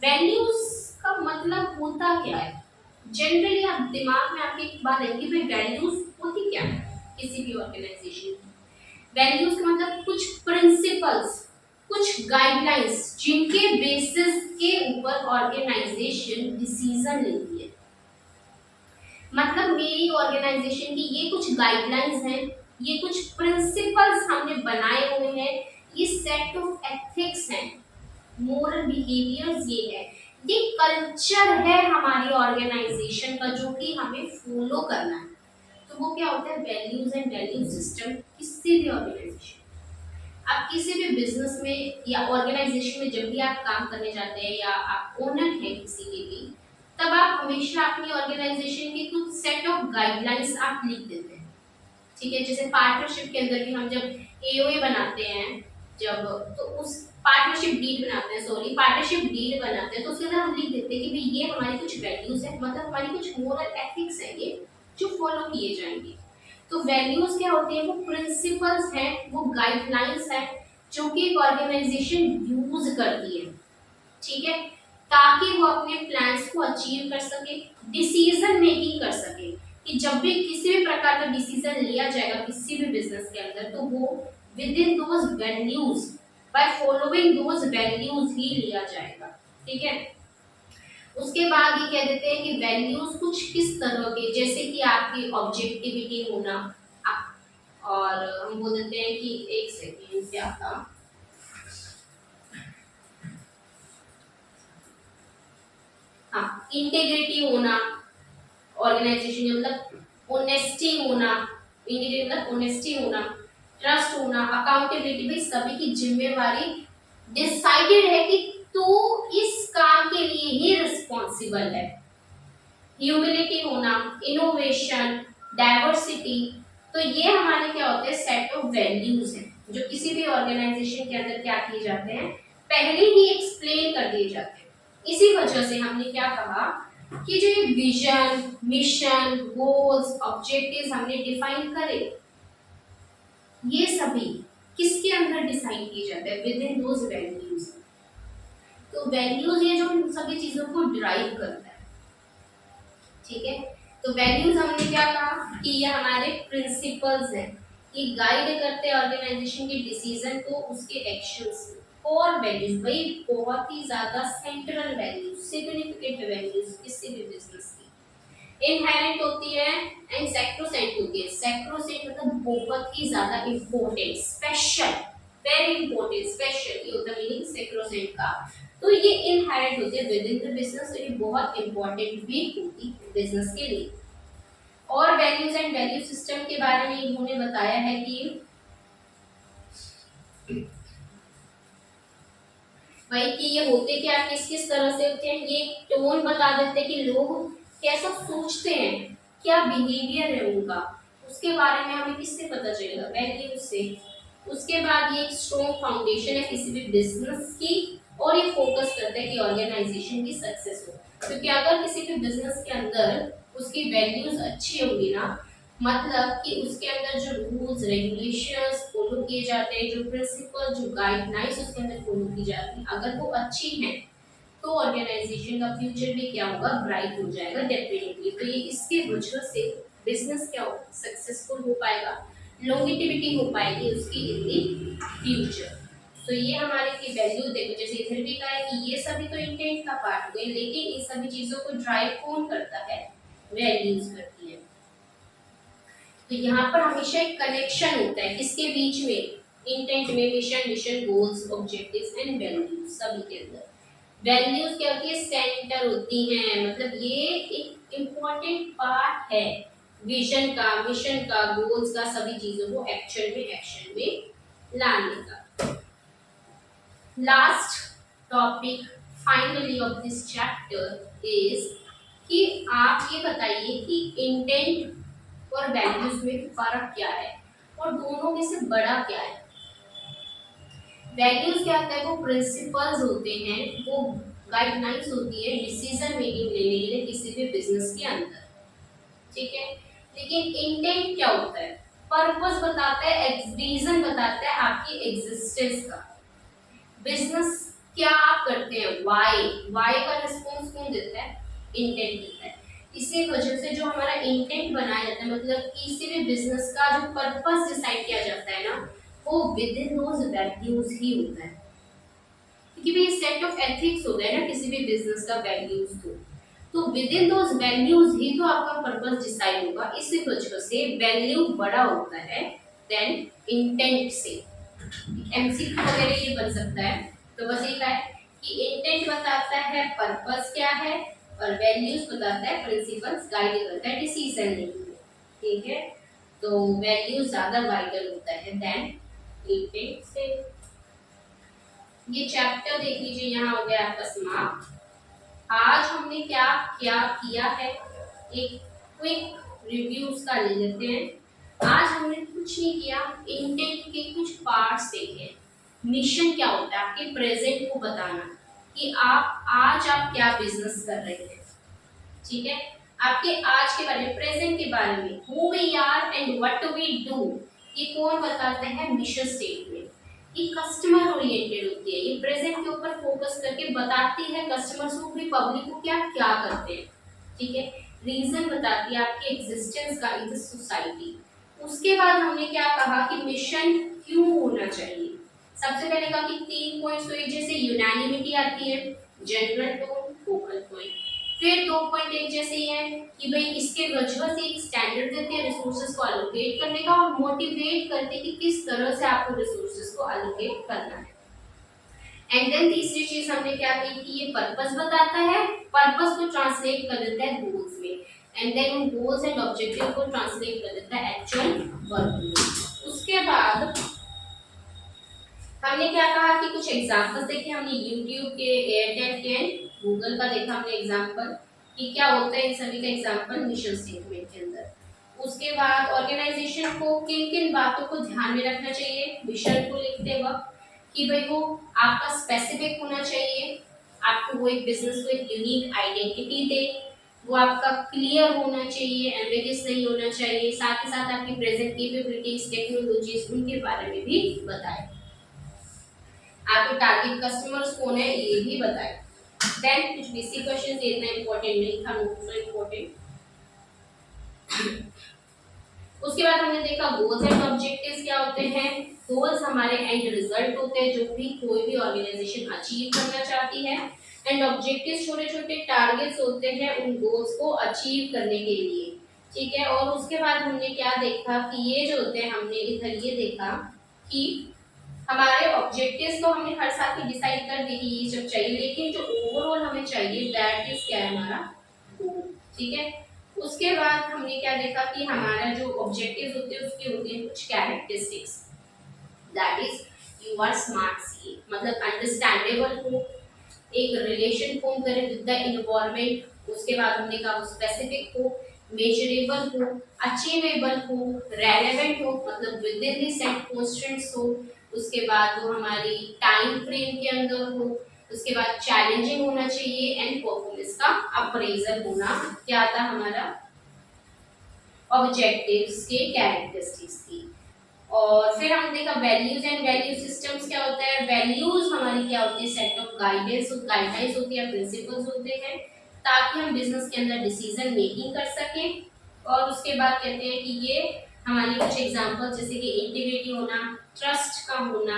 Values का मतलब होता क्या है? जनरली आप दिमाग में आपके एक बात है कि भाई वैल्यूज होती क्या है किसी भी ऑर्गेनाइजेशन की। वैल्यूज का मतलब कुछ प्रिंसिपल्स, कुछ गाइडलाइंस जिनके बेसिस के ऊपर ऑर्गेनाइजेशन डिसीजन लेती है। मतलब मेरी ऑर्गेनाइजेशन की ये कुछ गाइडलाइंस हैं, ये कुछ प्रिंसिपल्स हमने बनाए हुए हैं, ये सेट ऑफ एथिक्स हैं, मोरल बिहेवियर्स ये है, ये कल्चर है हमारी ऑर्गेनाइजेशन का जो कि हमें फॉलो करना है। तो वो क्या होता है? वैल्यूज एंड वैल्यू सिस्टम किसी भी ऑर्गेनाइजेशन, आप किसी भी बिजनेस में या ऑर्गेनाइजेशन में जब भी आप काम करने जाते हैं या आप ओनर हैं किसी के भी, तब आप हमेशा अपनी ऑर्गेनाइजेशन की कुछ सेट ऑफ गाइडलाइंस आप लिख देते हैं। ठीक है, जैसे पार्टनरशिप के अंदर भी हम जब एओए बनाते हैं, जब तो उस पार्टनरशिप डीड बनाते हैं, सॉरी पार्टनरशिप डीड बनाते हैं, तो उसके अंदर हम लिख देते हैं कि भाई ये हमारी कुछ वैल्यूज है, मतलब हमारी कुछ मोरल एथिक्स है ये जो फॉलो किए जाएंगे। तो वैल्यूज क्या होती है? वो प्रिंसिपल्स हैं, वो गाइडलाइंस हैं जो कि एक ऑर्गेनाइजेशन यूज करती है, ठीक है, ताकि वो अपने प्लान्स को अचीव कर सके, डिसीजन मेकिंग कर सके कि जब भी किसी भी प्रकार का डिसीजन लिया जाएगा किसी भी बिजनेस के अंदर, तो वो within those values, by following those values ही लिया जाएगा। ठीक है, उसके बाद ये कह देते हैं कि वैल्यूज कुछ किस तरह के, जैसे कि आपकी ऑब्जेक्टिविटी होना, और हम बोल देते हैं कि एक सेकेंड क्या था, हाँ इंटेग्रिटी होना ऑर्गेनाइजेशन में, मतलब ऑनेस्टी होना, इंटेग्रिटी मतलब ऑनेस्टी होना, ट्रस्ट होना, अकाउंटेबिलिटी, भाई सभी की जिम्मेवारी डिसाइडेड है कि तू इस काम के लिए ही रिस्पॉन्सिबल है। ह्यूमिलिटी होना, इनोवेशन, डाइवर्सिटी, तो ये हमारे क्या होते हैं? सेट ऑफ वैल्यूज हैं जो किसी भी ऑर्गेनाइजेशन के अंदर क्या किए जाते हैं? पहले ही एक्सप्लेन कर दिए जाते हैं। इसी वजह से हमने क्या कहा कि जो ये विजन, मिशन, गोल्स, ऑब्जेक्टिव्स हमने डिफाइन करे, ये सभी किसके अंदर डिसाइड किए जाते हैं? With in those values. तो वैल्यूज ये जो सभी चीजों को ड्राइव करता है। ठीक है, तो वैल्यूज हमने क्या कहा कि ये हमारे प्रिंसिपल्स हैं, ये गाइड करते हैं ऑर्गेनाइजेशन के डिसीजन को, उसके एक्शंस को। कोर वैल्यूज भाई बहुत ही ज्यादा सेंट्रल वैल्यूज, सिग्निफिकेंट वैल्यूज किसी भी बिजनेस की इनहेरेंट होती है एंड सैक्रोसेंट होती है। सैक्रोसेंट मतलब बहुत ही ज्यादा important, special, very important, special, ये होता है मीनिंग सैक्रोसेंट का। तो ये इनहेरेंट होती है विद इन द बिजनेस, तो ये बहुत इंपॉर्टेंट भी होती है बिजनेस के लिए। और वैल्यूज एंड वैल्यू सिस्टम के बारे में इन्होंने बताया है कि भाई कि ये होते क्या, किस किस तरह से होते हैं, ये टोन बता देते हैं कि लोग कैसा सोचते हैं, क्या बिहेवियर है उनका, उसके बारे में हमें किससे पता चलेगा? वैल्यूज से। उसके बाद ये एक स्ट्रॉन्ग फाउंडेशन है किसी भी बिजनेस की, और ये फोकस करता है कि ऑर्गेनाइजेशन की सक्सेस हो, क्योंकि अगर किसी भी बिजनेस के अंदर उसकी वैल्यूज अच्छी होगी ना, मतलब कि उसके अंदर जो रूल्स रेगुलेशंस फॉलो किए जाते हैं, जो प्रिंसिपल, जो गाइडलाइंस उसके अंदर फॉलो की जाती है, अगर वो अच्छी है तो ऑर्गेनाइजेशन का फ्यूचर भी क्या होगा? ब्राइट हो जाएगा डेफिनेटली। तो ये इसके वजह से बिजनेस क्या होगा? सक्सेसफुल हो पाएगा, लॉन्गेटिविटी हो पाएगी उसकी इन दी फ्यूचर। तो ये हमारे की वैल्यू देखो, जैसे इधर भी कहा है कि ये सभी तो इंटेंट का पार्ट हुए, लेकिन इन सभी चीजों को ड्राइव कौन करता है? वैल्यूज करती है। तो यहाँ पर हमेशा एक कनेक्शन होता है किसके बीच में? इंटेंट में, mission, mission, goals, objectives and values, सभी के अंदर वैल्यूज क्या होती है? सेंटर होती हैं, मतलब ये एक इम्पोर्टेंट पार्ट है विजन का, मिशन का, गोल्स का, सभी चीजों को एक्चुअल में एक्शन में लाने का। Last topic finally of this chapter is कि आप ये बताइए कि इंटेंट और वैल्यूज में फर्क क्या है और दोनों में से बड़ा क्या है। वैल्यूज क्या होता है, वो प्रिंसिपल्स होते हैं, वो गाइडलाइंस होती है डिसीजन मेकिंग लेने के लिए किसी भी बिजनेस के अंदर, ठीक है। लेकिन इंटेंट क्या होता है, पर्पस बताता है, रीजन बताता है आपकी एग्जिस्टेंस का। बिजनेस क्या आप करते हैं, वाई, वाई का रिस्पॉन्स कौन देता है, इंटेंट देता है। इसी वजह से जो हमारा इंटेंट बनाया जाता है, मतलब किसी भी बिजनेस का जो पर्पस डिसाइड किया जाता है ना, वो विद इन दोज वैल्यूज ही होता है, क्योंकि भाई सेट ऑफ एथिक्स हो गए ना किसी भी बिजनेस का वैल्यूज तो विद इन दोज वैल्यूज ही तो आपका पर्पस डिसाइड होगा। इसी वजह से वैल्यू बड़ा होता है देन इंटेंट से। एमसीक्यू वगैरह ये बन सकता है। तो बस ये है कि इंटेंट बताता है पर्पस क्या है और वैल्यूज बताता है प्रिंसिपल्स, गाइड करता है डिसीजन मेकिंग में, ठीक है। तो वैल्यू ज्यादा वाइटल होता है देन इंटेंट से। ये चैप्टर देख लीजिए, यहाँ हो गया आपका समाप्त। आज हमने क्या क्या किया है, एक क्विक रिव्यू उसका ले लेते हैं। आज हमने कुछ नहीं किया, इंटेंट के कुछ पार्ट्स देखे। मिशन क्या होता है, आपके प्रेजेंट को बताना कि आप क्या बिजनेस कर रहे हैं, ठीक है। आपके आज के बारे में, प्रेजेंट के बारे में, who we are and what we do, ये कौन बताते हैं, मिशन स्टेटमेंट। ये कस्टमर ओरिएंटेड होती है, ये प्रेजेंट के ऊपर फोकस करके बताती है कस्टमर्स को भी, पब्लिक को क्या क्या करते हैं, ठीक है। रीजन बताती है आपके एग्जिस्टेंस का इन द सोसाइटी। उसके बाद हमने क्या कहा कि मिशन क्यों होना चाहिए। सबसे पहले कहा कि 3 पॉइंट्स, तो एक जैसे यूनानिमिटी आती है, जनरल टोन, फोकल पॉइंट। फिर 2 पॉइंट एक जैसे ही है कि भाई इसके वजह से एक स्टैंडर्ड देते हैं रिसोर्सेज को अलोकेट करने का और मोटिवेट करते हैं कि किस तरह से आपको रिसोर्सेज को अलोकेट करना है। एंड देन तीसरी चीज हमने क्या की कि ये पर्पस बताता है, पर्पस को ट्रांसलेट कर देता है गोल्स में, एंड देन उन गोल्स एंड ऑब्जेक्टिव को ट्रांसलेट कर देता है एक्चुअल वर्क में। उसके बाद हमने क्या कहा कि कुछ एग्जांपल्स देखे हमने, यूट्यूब के, एयरटेल के, गूगल का देखा हमने एग्जांपल कि क्या होता है इन सभी का एग्जांपल मिशन स्टेटमेंट के अंदर। उसके बाद ऑर्गेनाइजेशन को किन किन बातों को ध्यान में रखना चाहिए मिशन को लिखते वक्त, कि भाई वो आपका स्पेसिफिक होना चाहिए, आपको वो एक बिजनेस को एक यूनिक आइडेंटिटी दे, वो आपका क्लियर होना चाहिए, एम्बिगियस नहीं होना चाहिए, साथ ही साथ आपकी प्रेजेंट कैपेबिलिटीज, टेक्नोलॉजीज, उनके बारे में भी बताए, आपके टारगेट कस्टमर्स कौन है ये भी बताए। देन कुछ बेसिक क्वेश्चंस, इतना इंपॉर्टेंट नहीं था, नोट में इंपॉर्टेंट। उसके बाद हमने देखा गोल्स एंड ऑब्जेक्टिव्स क्या होते हैं। गोल्स हमारे एंड रिजल्ट होते हैं जो भी कोई भी ऑर्गेनाइजेशन अचीव करना चाहती है, एंड ऑब्जेक्टिव्स छोटे छोटे टारगेट्स होते हैं उन गोल्स को अचीव करने के लिए, ठीक है। और उसके बाद हमने क्या देखा कि ये जो होते हैं, हमने इधर ये देखा कि हमारे ऑब्जेक्टिव्स तो हमने हर साल की डिसाइड कर दी कि ये सब चाहिए, लेकिन जो ओवरऑल हमें चाहिए दैट इज क्या है, हमारा गोल, ठीक है। उसके बाद हमने क्या देखा कि हमारा जो ऑब्जेक्टिव्स होते हैं उसके होते हैं कुछ characteristics, that is U are SMART C, मतलब अंडरस्टैंडेबल हो, एक रिलेशन फॉर्म करे विद द एनवायरनमेंट। उसके बाद हमने कहा वो स्पेसिफिक हो, मेजरेबल हो, अचीवेबल हो, रेलेवेंट हो, मतलब with in the set constants हो। उसके बाद वो हमारी टाइम फ्रेम के अंदर हो। उसके बाद चैलेंजिंग होना चाहिए एंड परफॉर्मेंस का अप्रेजल होना, क्या था हमारा ऑब्जेक्टिव्स के कैरेक्टरिस्टिक्स थी। और फिर हमने देखा वैल्यूज एंड वैल्यू सिस्टम्स क्या होता है। वैल्यूज हमारी क्या होती है, सेट ऑफ गाइडेंस होती है, प्रिंसिपल्स होते हैं, ताकि हम बिजनेस के अंदर डिसीजन मेकिंग कर सकें। और उसके बाद कहते हैं कि ये हमारी कुछ एग्जांपल जैसे कि इंटीग्रिटी होना, ट्रस्ट का होना,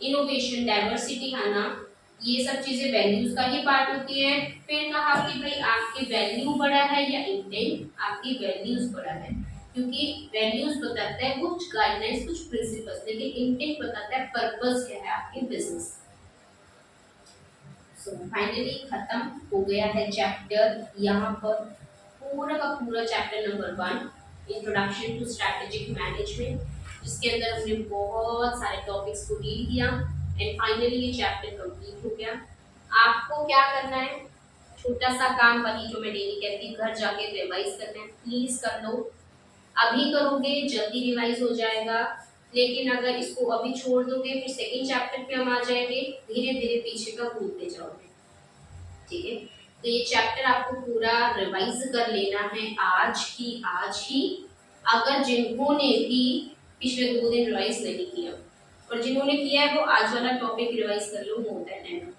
इनोवेशन, डाइवर्सिटी आना, ये सब चीजें वैल्यूज का ही पार्ट होती है। फिर कहा कि भाई आपकी वैल्यू बड़ा है या इंटेंट, आपकी वैल्यूज बड़ा है, क्योंकि वैल्यूज बताता है कुछ गाइडलाइंस, कुछ प्रिंसिपल्स, लेकिन इंटेंट बताता है पर्पस क्या है आपके बिजनेस। सो फाइनली खत्म हो गया है चैप्टर, यहाँ पर पूरा का पूरा chapter number 1 introduction to strategic management, जिसके अंदर हमने बहुत सारे टॉपिक्स को डील किया एंड फाइनली ये चैप्टर कंप्लीट हो गया। आपको क्या करना है, छोटा सा काम वही जो मैं डेली कहती हूँ, घर जाके रिवाइज करना है, प्लीज कर लो। अभी करोगे जल्दी रिवाइज हो जाएगा, लेकिन अगर इसको अभी छोड़ दोगे फिर सेकंड चैप्टर पे हम आ जाएंगे, धीरे धीरे पीछे का भूलते जाओगे। ठीक है, तो ये चैप्टर आपको पूरा रिवाइज कर लेना है आज की आज ही, अगर जिन्होंने भी पिछले 2 दिन रिवाइज नहीं किया, और जिन्होंने किया है वो आज वाला टॉपिक रिवाइज कर लो मोर देन एनफ।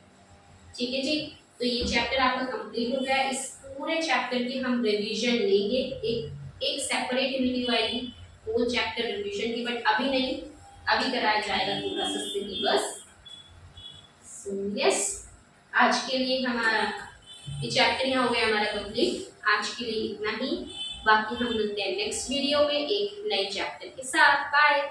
ठीक है जी, तो ये चैप्टर आपका कंप्लीट हो गया। इस पूरे चैप्टर की हम रिवीजन लेंगे, एक एक सेपरेट वीडियो आएगी वो चैप्टर रिवीजन की, बट अभी नहीं, अभी कराया जाएगा पूरा सा सिलेबस। सो यस, आज के लिए हमारा ये चैप्टर यहाँ हो गया हमारा कंप्लीट। आज के लिए इतना ही, बाकी हम मिलते हैं नेक्स्ट वीडियो में एक नए चैप्टर के साथ। बाय।